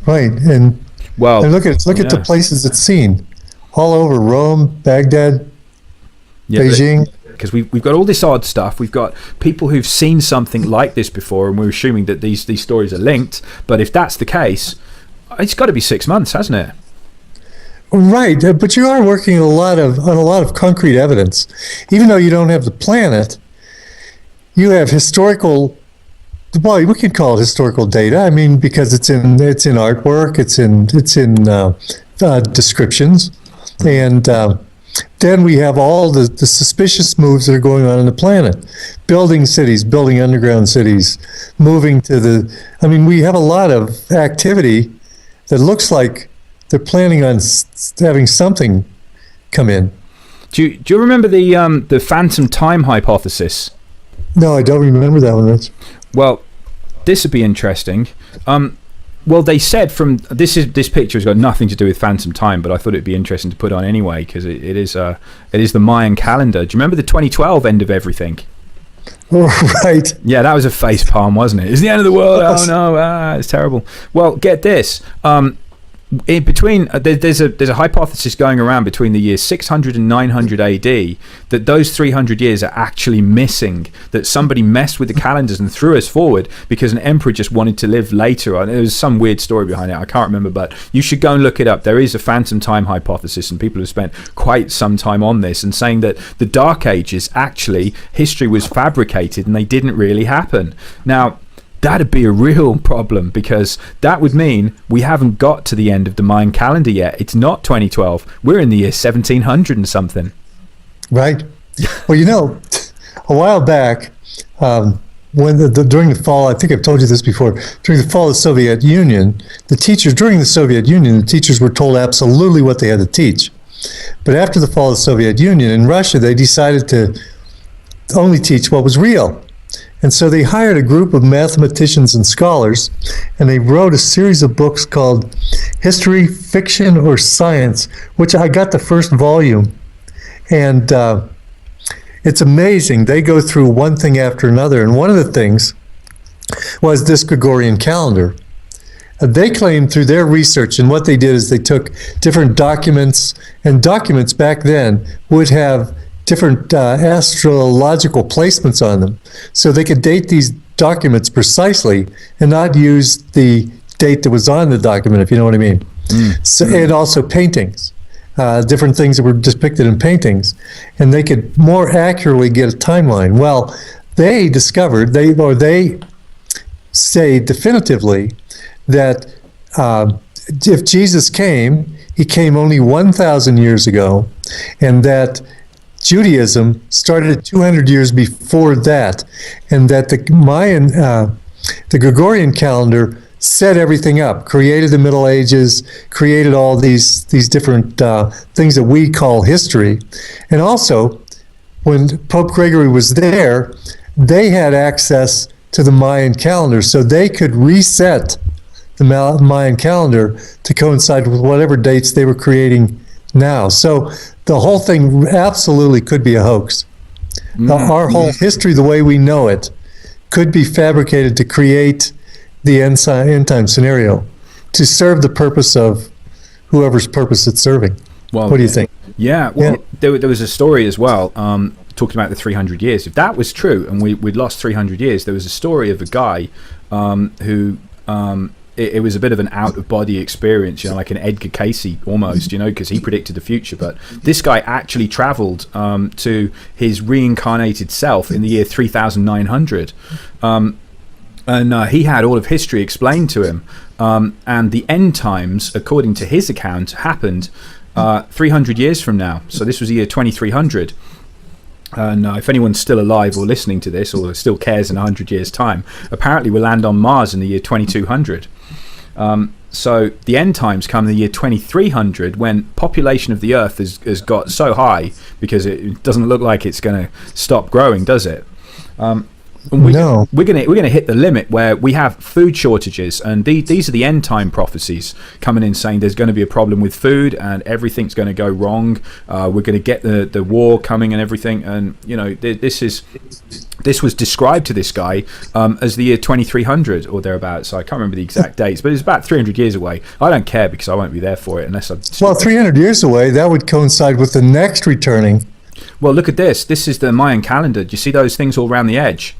Right. And look at the places it's seen all over: Rome, Baghdad, Beijing. Because we've got all this odd stuff. We've got people who've seen something like this before, and we're assuming that these stories are linked. But if that's the case, it's got to be 6 months, hasn't it? Right, but you are working on a lot of concrete evidence. Even though you don't have the planet, you have historical. Well, we can call it historical data. I mean, because it's in artwork, it's in descriptions, and. Then we have all the suspicious moves that are going on the planet. Building cities, building underground cities, moving to we have a lot of activity that looks like they're planning on having something come in. Do you remember the phantom time hypothesis? No, I don't remember that one. Well, this would be interesting. Well, they said this picture has got nothing to do with phantom time, but I thought it'd be interesting to put on anyway, because it is the Mayan calendar. Do you remember the 2012 end of everything? Oh, right. Yeah, that was a face palm, wasn't it? It's the end of the world. Oh no, it's terrible. Well, get this. in between, there's a hypothesis going around between the years 600 and 900 AD that those 300 years are actually missing, that somebody messed with the calendars and threw us forward because an emperor just wanted to live later. There was some weird story behind it, I can't remember, but you should go and look it up. There is a phantom time hypothesis, and people have spent quite some time on this and saying that the Dark Ages, actually history was fabricated and they didn't really happen. Now that'd be a real problem, because that would mean we haven't got to the end of the Mayan calendar yet. It's not 2012. We're in the year 1700 and something. Right. Well, a while back, when during the fall, I think I've told you this before, during the fall of the Soviet Union, the teachers were told absolutely what they had to teach. But after the fall of the Soviet Union in Russia, they decided to only teach what was real. And so they hired a group of mathematicians and scholars, and they wrote a series of books called History, Fiction, or Science, which I got the first volume. And it's amazing. They go through one thing after another. And one of the things was this Gregorian calendar. They claimed through their research, and what they did is they took different documents, and documents back then would have different astrological placements on them. So they could date these documents precisely and not use the date that was on the document, if you know what I mean. And also paintings, different things that were depicted in paintings. And they could more accurately get a timeline. Well, they discovered, they say definitively that if Jesus came, he came only 1,000 years ago, and that Judaism started 200 years before that, and that the Mayan, the Gregorian calendar set everything up, created the Middle Ages, created all these different things that we call history. And also, when Pope Gregory was there, they had access to the Mayan calendar, so they could reset the Mayan calendar to coincide with whatever dates they were creating now. So the whole thing absolutely could be a hoax. Our whole history, the way we know it, could be fabricated to create the end time scenario to serve the purpose of whoever's purpose it's serving. Well, what do you think? Yeah, well, there was a story as well, talking about the 300 years. If that was true, and we'd lost 300 years, there was a story of a guy who... It was a bit of an out-of-body experience, like an Edgar Cayce almost, because he predicted the future. But this guy actually travelled to his reincarnated self in the year 3900. And he had all of history explained to him. And the end times, according to his account, happened 300 years from now. So this was the year 2300. And if anyone's still alive or listening to this, or still cares in 100 years' time, apparently we'll land on Mars in the year 2200. So the end times come in the year 2300, when population of the Earth has got so high, because it doesn't look like it's going to stop growing, does it? No. We're gonna hit the limit where we have food shortages, and these are the end time prophecies coming in saying there's going to be a problem with food and everything's going to go wrong. We're going to get the war coming and everything, and this was described to this guy as the year 2300 or thereabouts. So I can't remember the exact dates, but it's about 300 years away. I don't care because I won't be there for it unless I. Well, 300 years away, that would coincide with the next returning. Well, look at this. This is the Mayan calendar. Do you see those things all around the edge?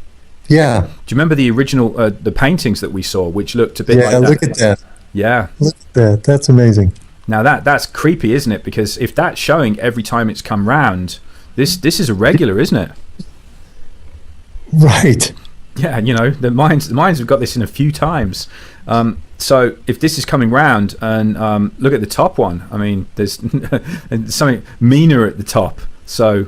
Yeah. Do you remember the original, the paintings that we saw, which looked a bit like that? Yeah, look at that. Yeah. Look at that. That's amazing. Now that's creepy, isn't it? Because if that's showing every time it's come round, this is irregular, isn't it? Right. Yeah, the Mayans have got this in a few times. So if this is coming round, and look at the top one. I mean, there's something meaner at the top. So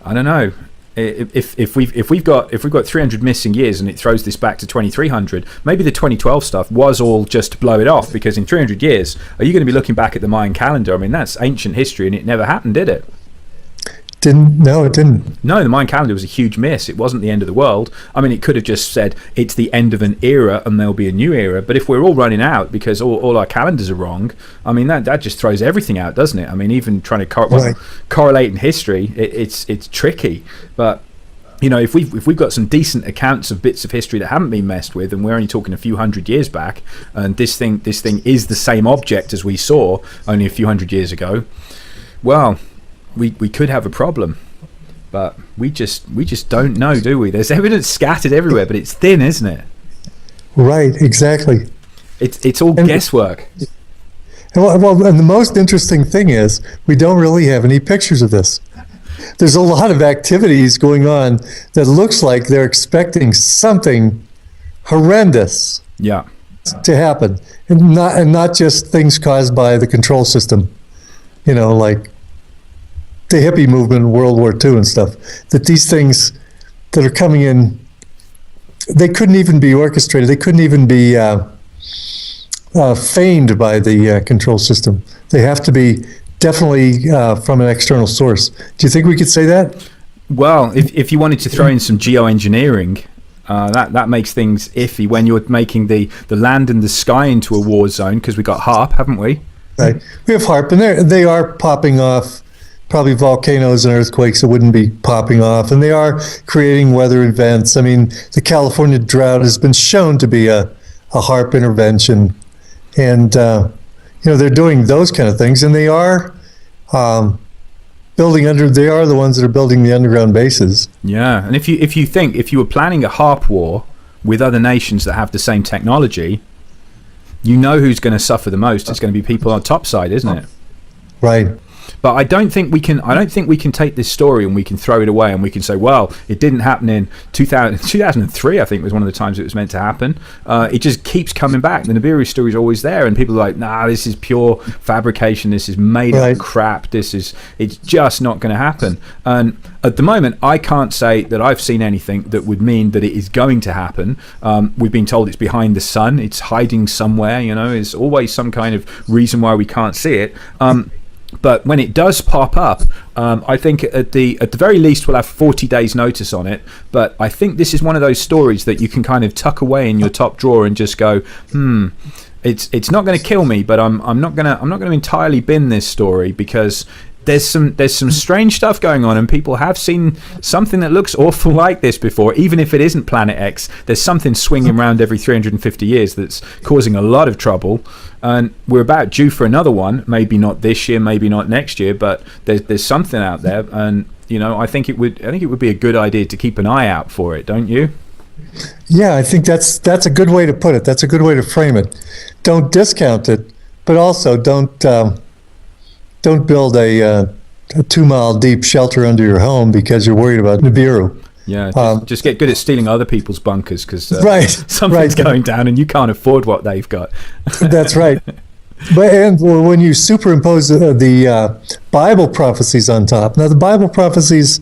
I don't know. If we've got 300 missing years and it throws this back to 2300, maybe the 2012 stuff was all just to blow it off, because in 300 years, are you going to be looking back at the Mayan calendar? I mean, that's ancient history and it never happened, did it? No, it didn't. No, the Mayan calendar was a huge miss. It wasn't the end of the world. I mean, it could have just said it's the end of an era and there'll be a new era. But if we're all running out because all our calendars are wrong, I mean, that just throws everything out, doesn't it? I mean, even trying to correlate in history, it's tricky. But if we've got some decent accounts of bits of history that haven't been messed with, and we're only talking a few hundred years back, and this thing is the same object as we saw only a few hundred years ago, well, we could have a problem. But we just don't know, do we? There's evidence scattered everywhere, but it's thin, isn't it? Right, exactly. It's all guesswork. And the most interesting thing is we don't really have any pictures of this. There's a lot of activities going on that looks like they're expecting something horrendous to happen, and not just things caused by the control system, like the hippie movement in World War II and stuff. That these things that are coming in, they couldn't even be orchestrated. They couldn't even be feigned by the control system. They have to be definitely from an external source. Do you think we could say that? Well, if you wanted to throw in some geoengineering, that makes things iffy when you're making the land and the sky into a war zone, because we got HARP, haven't we? Right. We have HARP, and they are popping off probably volcanoes and earthquakes that wouldn't be popping off, and they are creating weather events. I mean, the California drought has been shown to be a HARP intervention, and they're doing those kind of things, and they are building they are the ones that are building the underground bases. Yeah, and if you were planning a HARP war with other nations that have the same technology, who's going to suffer the most. It's going to be people on top side, isn't it? Right. But I don't think we can take this story and we can throw it away and we can say, well, it didn't happen in 2003, I think was one of the times it was meant to happen. It just keeps coming back. The Nibiru story is always there, and people are like, nah, this is pure fabrication. This is made up crap. It's just not going to happen. And at the moment, I can't say that I've seen anything that would mean that it is going to happen. We've been told it's behind the sun. It's hiding somewhere, There's always some kind of reason why we can't see it. But when it does pop up, I think at the very least we'll have 40 days notice on it. But I think this is one of those stories that you can kind of tuck away in your top drawer and just go, it's not going to kill me, but I'm not going to entirely bin this story, because there's some strange stuff going on, and people have seen something that looks awful like this before. Even if it isn't Planet X, there's something swinging around every 350 years that's causing a lot of trouble, and we're about due for another one. Maybe not this year, maybe not next year, but there's something out there, and I think it would be a good idea to keep an eye out for it, don't you? Yeah, I think that's a good way to put it. That's a good way to frame it. Don't discount it, but also don't build a 2-mile deep shelter under your home because you're worried about Nibiru. Yeah, just get good at stealing other people's bunkers, because something's right. going down and you can't afford what they've got. That's right. But when you superimpose the Bible prophecies on top, now the Bible prophecies,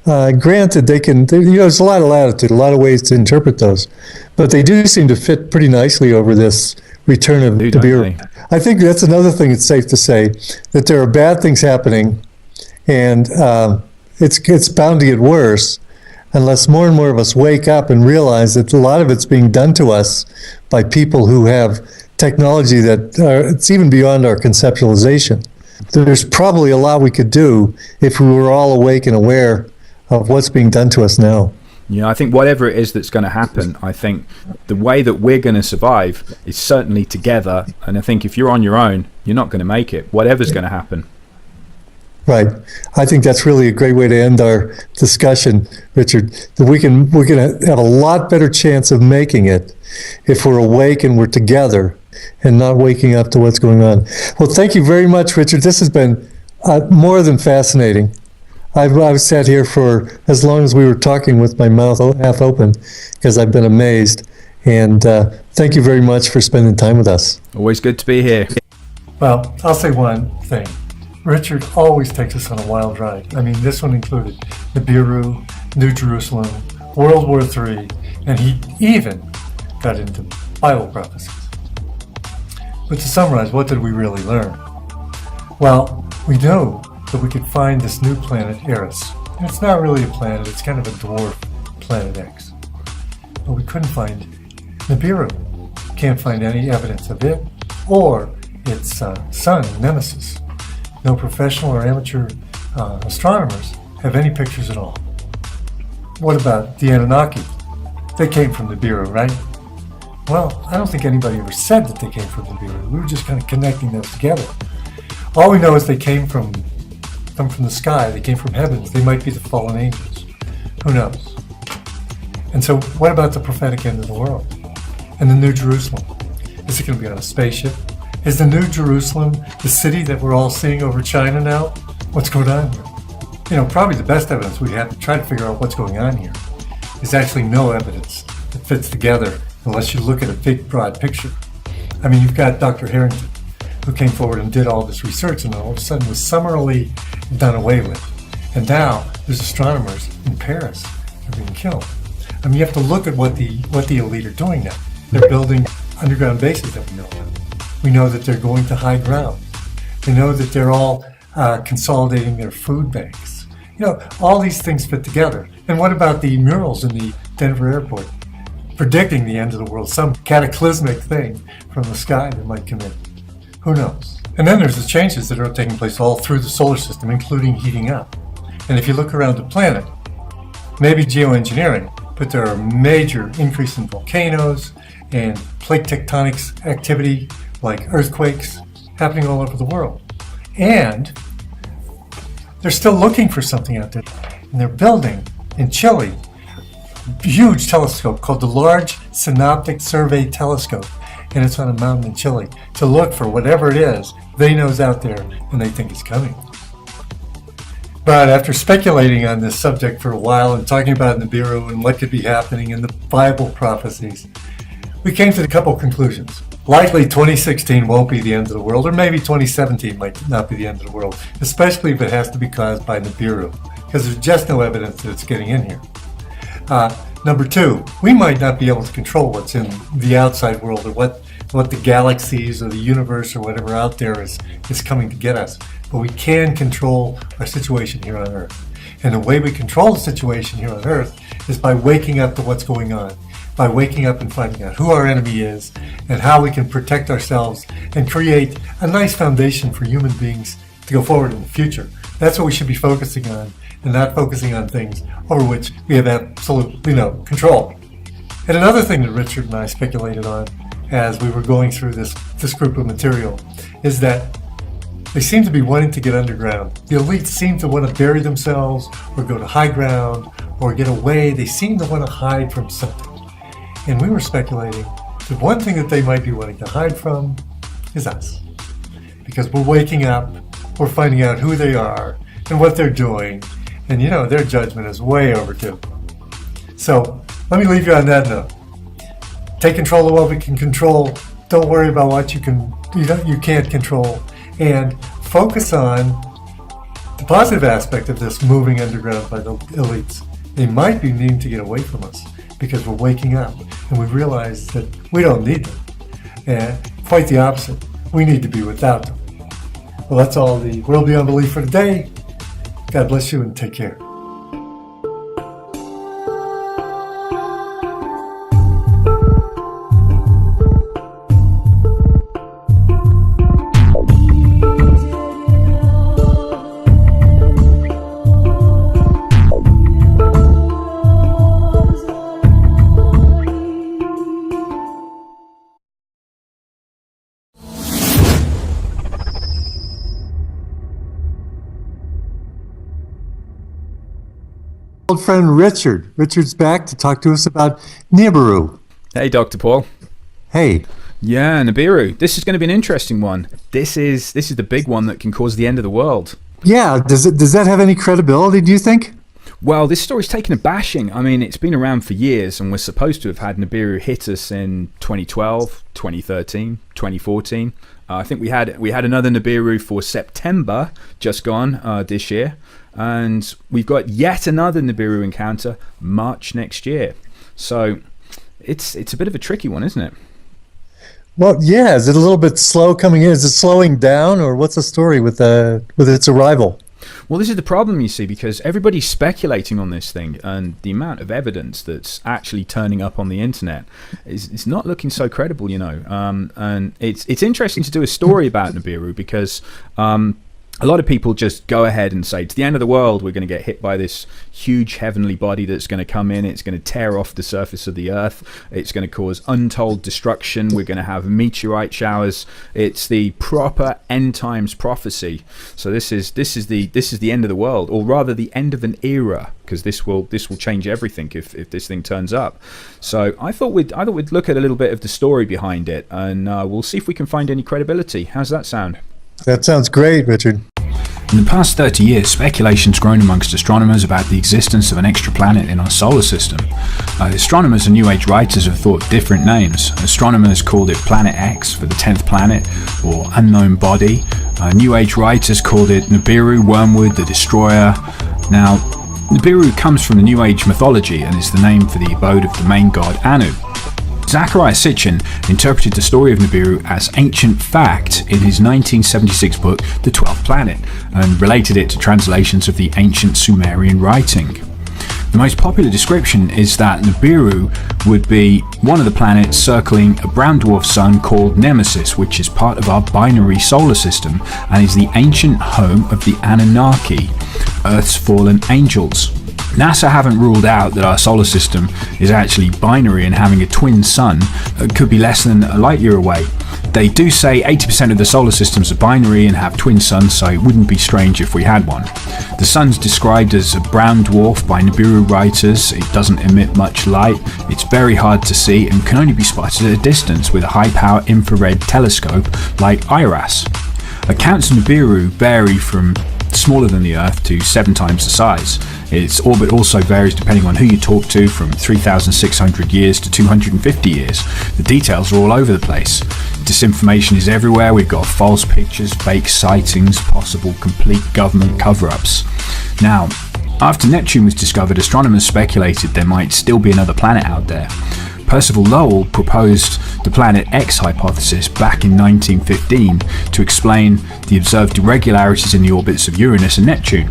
granted, there's a lot of latitude, a lot of ways to interpret those, but they do seem to fit pretty nicely over this return of Nibiru. I think that's another thing. It's safe to say that there are bad things happening, and it's bound to get worse unless more and more of us wake up and realize that a lot of it's being done to us by people who have technology that it's even beyond our conceptualization. There's probably a lot we could do if we were all awake and aware of what's being done to us now. Yeah, I think whatever it is that's going to happen, I think the way that we're going to survive is certainly together. And I think if you're on your own, you're not going to make it, whatever's going to happen. Right. I think that's really a great way to end our discussion, Richard, that we're going to have a lot better chance of making it if we're awake and we're together and not waking up to what's going on. Well, thank you very much, Richard. This has been more than fascinating. I've sat here for as long as we were talking with my mouth half open because I've been amazed. And thank you very much for spending time with us. Always good to be here. Well, I'll say one thing. Richard always takes us on a wild ride. I mean, this one included Nibiru, New Jerusalem, World War III, and he even got into Bible prophecies. But to summarize, what did we really learn? Well, we know that we could find this new planet, Eris. And it's not really a planet, it's kind of a dwarf Planet X. But we couldn't find Nibiru. Can't find any evidence of it or its sun, Nemesis. No professional or amateur astronomers have any pictures at all. what about the Anunnaki? They came from Nibiru, right? Well, I don't think anybody ever said that they came from Nibiru. We were just kind of connecting those together. All we know is they came from the sky. They came from heavens. They might be the fallen angels. Who knows? And so what about the prophetic end of the world? And the New Jerusalem? Is it going to be on a spaceship? Is the New Jerusalem the city that we're all seeing over China now? What's going on here? You know, probably the best evidence we have to try to figure out what's going on here is actually no evidence that fits together unless you look at a big, broad picture. I mean, you've got Dr. Harrington, who came forward and did all this research and all of a sudden was summarily done away with. And now there's astronomers in Paris that are being killed. I mean, you have to look at what the elite are doing now. They're building underground bases that we know of. We know that they're going to high ground. We know that they're all consolidating their food banks. You know, all these things fit together. And what about the murals in the Denver airport predicting the end of the world, some cataclysmic thing from the sky that might come in? Who knows? And then there's the changes that are taking place all through the solar system, including heating up. And if you look around the planet, maybe geoengineering, but there are major increase in volcanoes and plate tectonics activity like earthquakes happening all over the world. And they're still looking for something out there. And they're building in Chile a huge telescope called the Large Synoptic Survey Telescope. And it's on a mountain in Chile to look for whatever it is they know is out there and they think is coming. But after speculating on this subject for a while and talking about Nibiru and what could be happening in the Bible prophecies, we came to a couple conclusions. Likely 2016 won't be the end of the world, or maybe 2017 might not be the end of the world, especially if it has to be caused by Nibiru, because there's just no evidence that it's getting in here. Number two, we might not be able to control what's in the outside world or what the galaxies or the universe or whatever out there is coming to get us. But we can control our situation here on Earth. And the way we control the situation here on Earth is by waking up to what's going on, by waking up and finding out who our enemy is and how we can protect ourselves and create a nice foundation for human beings to go forward in the future. That's what we should be focusing on, and not focusing on things over which we have absolutely no control. And another thing that Richard and I speculated on as we were going through this group of material is that they seem to be wanting to get underground. The elites seem to want to bury themselves or go to high ground or get away. They seem to want to hide from something. And we were speculating that one thing that they might be wanting to hide from is us. Because we're waking up, we're finding out who they are and what they're doing. And you know, their judgment is way overdue. So let me leave you on that note. Take control of what we can control. Don't worry about what you can't control. And focus on the positive aspect of this moving underground by the elites. They might be needing to get away from us because we're waking up and we realize that we don't need them. And quite the opposite. We need to be without them. Well, that's all the World Beyond Belief for today. God bless you and take care. Old friend Richard. Richard's back to talk to us about Nibiru. Hey, Dr. Paul. Hey. Yeah, Nibiru. This is going to be an interesting one. This is the big one that can cause the end of the world. Yeah. Does that have any credibility, do you think? Well, this story's taken a bashing. I mean, it's been around for years, and we're supposed to have had Nibiru hit us in 2012, 2013, 2014. I think we had another Nibiru for September, just gone this year. And we've got yet another Nibiru encounter March next year. So it's a bit of a tricky one, isn't it? Well, yeah. Is it a little bit slow coming in? Is it slowing down, or what's the story with its arrival? Well, this is the problem, you see, because everybody's speculating on this thing, and the amount of evidence that's actually turning up on the internet is not looking so credible, you know. And it's interesting to do a story about Nibiru because a lot of people just go ahead and say, to the end of the world, we're going to get hit by this huge heavenly body that's going to come in. It's going to tear off the surface of the earth. It's going to cause untold destruction. We're going to have meteorite showers. It's the proper end times prophecy. So this is the end of the world, or rather the end of an era, because this will change everything if this thing turns up. So I thought we'd look at a little bit of the story behind it, and we'll see if we can find any credibility. How's that sound? That sounds great, Richard. In the past 30 years, speculation's grown amongst astronomers about the existence of an extra planet in our solar system. Astronomers and New Age writers have thought different names. Astronomers called it Planet X for the 10th planet, or unknown body. New Age writers called it Nibiru, Wormwood, the destroyer. Now, Nibiru comes from the New Age mythology and is the name for the abode of the main god Anu. Zachariah Sitchin interpreted the story of Nibiru as ancient fact in his 1976 book The 12th Planet, and related it to translations of the ancient Sumerian writing. The most popular description is that Nibiru would be one of the planets circling a brown dwarf sun called Nemesis, which is part of our binary solar system and is the ancient home of the Anunnaki, Earth's fallen angels. NASA haven't ruled out that our solar system is actually binary and having a twin sun could be less than a light year away. They do say 80% of the solar systems are binary and have twin suns, so it wouldn't be strange if we had one. The sun's described as a brown dwarf by Nibiru writers. It doesn't emit much light, it's very hard to see and can only be spotted at a distance with a high-power infrared telescope like IRAS. Accounts of Nibiru vary from smaller than the Earth to 7 times the size. Its orbit also varies depending on who you talk to, from 3,600 years to 250 years. The details are all over the place. Disinformation is everywhere. We've got false pictures, fake sightings, possible complete government cover-ups. Now, after Neptune was discovered, astronomers speculated there might still be another planet out there. Percival Lowell proposed the Planet X hypothesis back in 1915 to explain the observed irregularities in the orbits of Uranus and Neptune.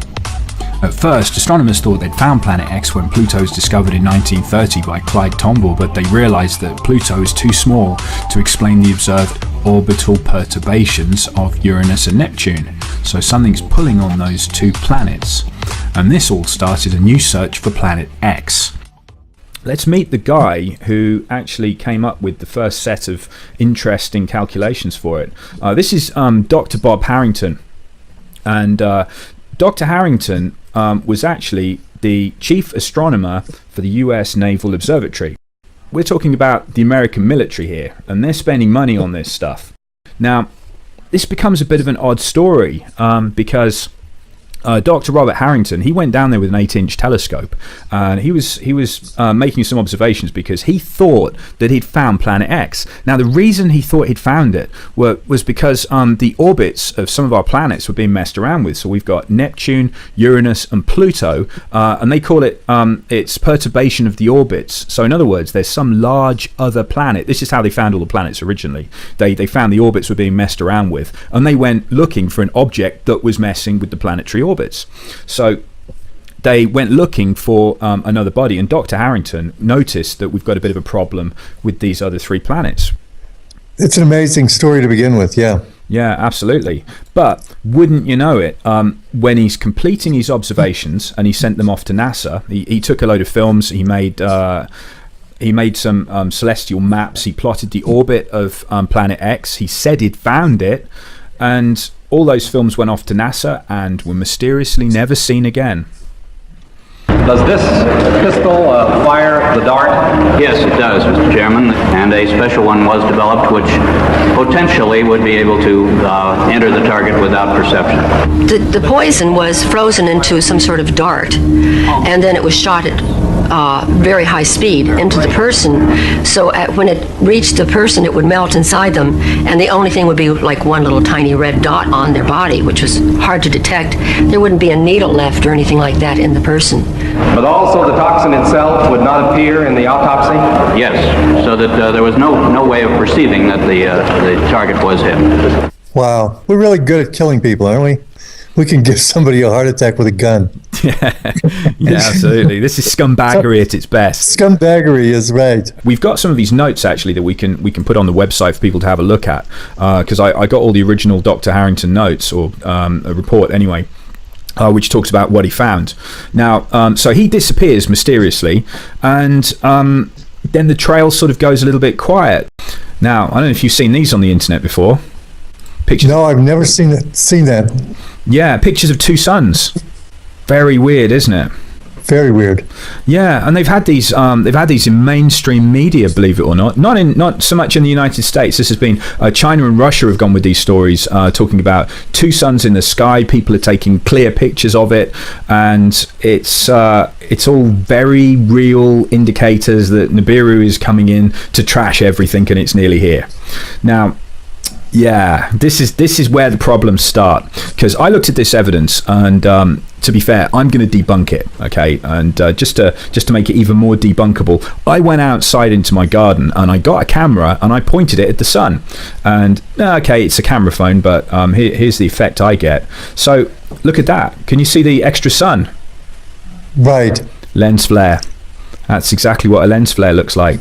At first, astronomers thought they'd found Planet X when Pluto was discovered in 1930 by Clyde Tombaugh, but they realised that Pluto is too small to explain the observed orbital perturbations of Uranus and Neptune. So something's pulling on those two planets. And this all started a new search for Planet X. Let's meet the guy who actually came up with the first set of interesting calculations for it. This is Dr. Bob Harrington. And Dr. Harrington was actually the chief astronomer for the US Naval Observatory. We're talking about the American military here, and they're spending money on this stuff. Now, this becomes a bit of an odd story because Dr. Robert Harrington, he went down there with an 8-inch telescope, and he was making some observations because he thought that he'd found Planet X. Now, the reason he thought he'd found it was because the orbits of some of our planets were being messed around with. So we've got Neptune, Uranus, and Pluto, and they call it it's perturbation of the orbits. So in other words, there's some large other planet. This is how they found all the planets originally. They found the orbits were being messed around with, and they went looking for an object that was messing with the planetary orbits. So they went looking for another body, and Dr. Harrington noticed that we've got a bit of a problem with these other 3 planets. It's an amazing story to begin with, yeah. Yeah, absolutely. But wouldn't you know it, when he's completing his observations and he sent them off to NASA, he took a load of films, he made some celestial maps, he plotted the orbit of Planet X, he said he'd found it, and all those films went off to NASA and were mysteriously never seen again. Does this pistol fire the dart? Yes, it does, Mr. Chairman, and a special one was developed which potentially would be able to enter the target without perception. The poison was frozen into some sort of dart, and then it was shot at very high speed into the person. So when it reached the person, it would melt inside them, and the only thing would be like one little tiny red dot on their body, which was hard to detect. There wouldn't be a needle left or anything like that in the person. But also the toxin itself would not appear in the autopsy? Yes, so that there was no way of perceiving that the target was hit. Wow. We're really good at killing people, aren't we? we can give somebody a heart attack with a gun. Yeah, absolutely. This is scumbaggery at its best. Scumbaggery is right. We've got some of these notes actually that we can put on the website for people to have a look at, because I got all the original Dr. Harrington notes, or a report anyway, which talks about what he found. Now, so he disappears mysteriously, and then the trail sort of goes a little bit quiet. Now, I don't know if you've seen these on the internet before. Pictures. No, I've never seen that. Yeah, pictures of two suns. Very weird, isn't it? Very weird. Yeah, and they've had these in mainstream media, believe it or not. Not so much in the United States. This has been China and Russia have gone with these stories, talking about two suns in the sky. People are taking clear pictures of it, and it's all very real indicators that Nibiru is coming in to trash everything, and it's nearly here. Now, yeah, this is where the problems start, because I looked at this evidence, and to be fair, I'm going to debunk it, okay? And just to make it even more debunkable, I went outside into my garden and I got a camera and I pointed it at the sun. And okay, it's a camera phone, but here's the effect I get. So look at that. Can you see the extra sun? Right. Lens flare. That's exactly what a lens flare looks like.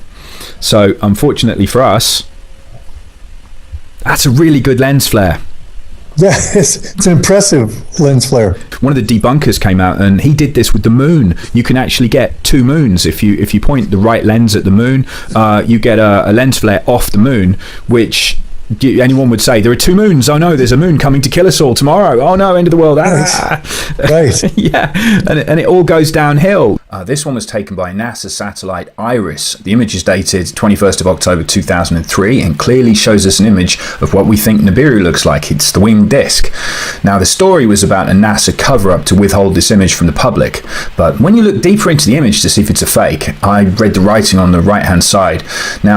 So unfortunately for us, that's a really good lens flare. Yeah, it's an impressive lens flare. One of the debunkers came out and he did this with the moon. You can actually get two moons if you point the right lens at the moon. You get a lens flare off the moon, which anyone would say there are two moons. Oh no, there's a moon coming to kill us all tomorrow. Oh no, end of the world. Right. Yeah, and it all goes downhill. This one was taken by NASA satellite IRIS. The image is dated 21st of October 2003 and clearly shows us an image of what we think Nibiru looks like. It's the winged disc. Now, the story was about a NASA cover-up to withhold this image from the public, but when you look deeper into the image to see if it's a fake, I read the writing on the right-hand side. Now,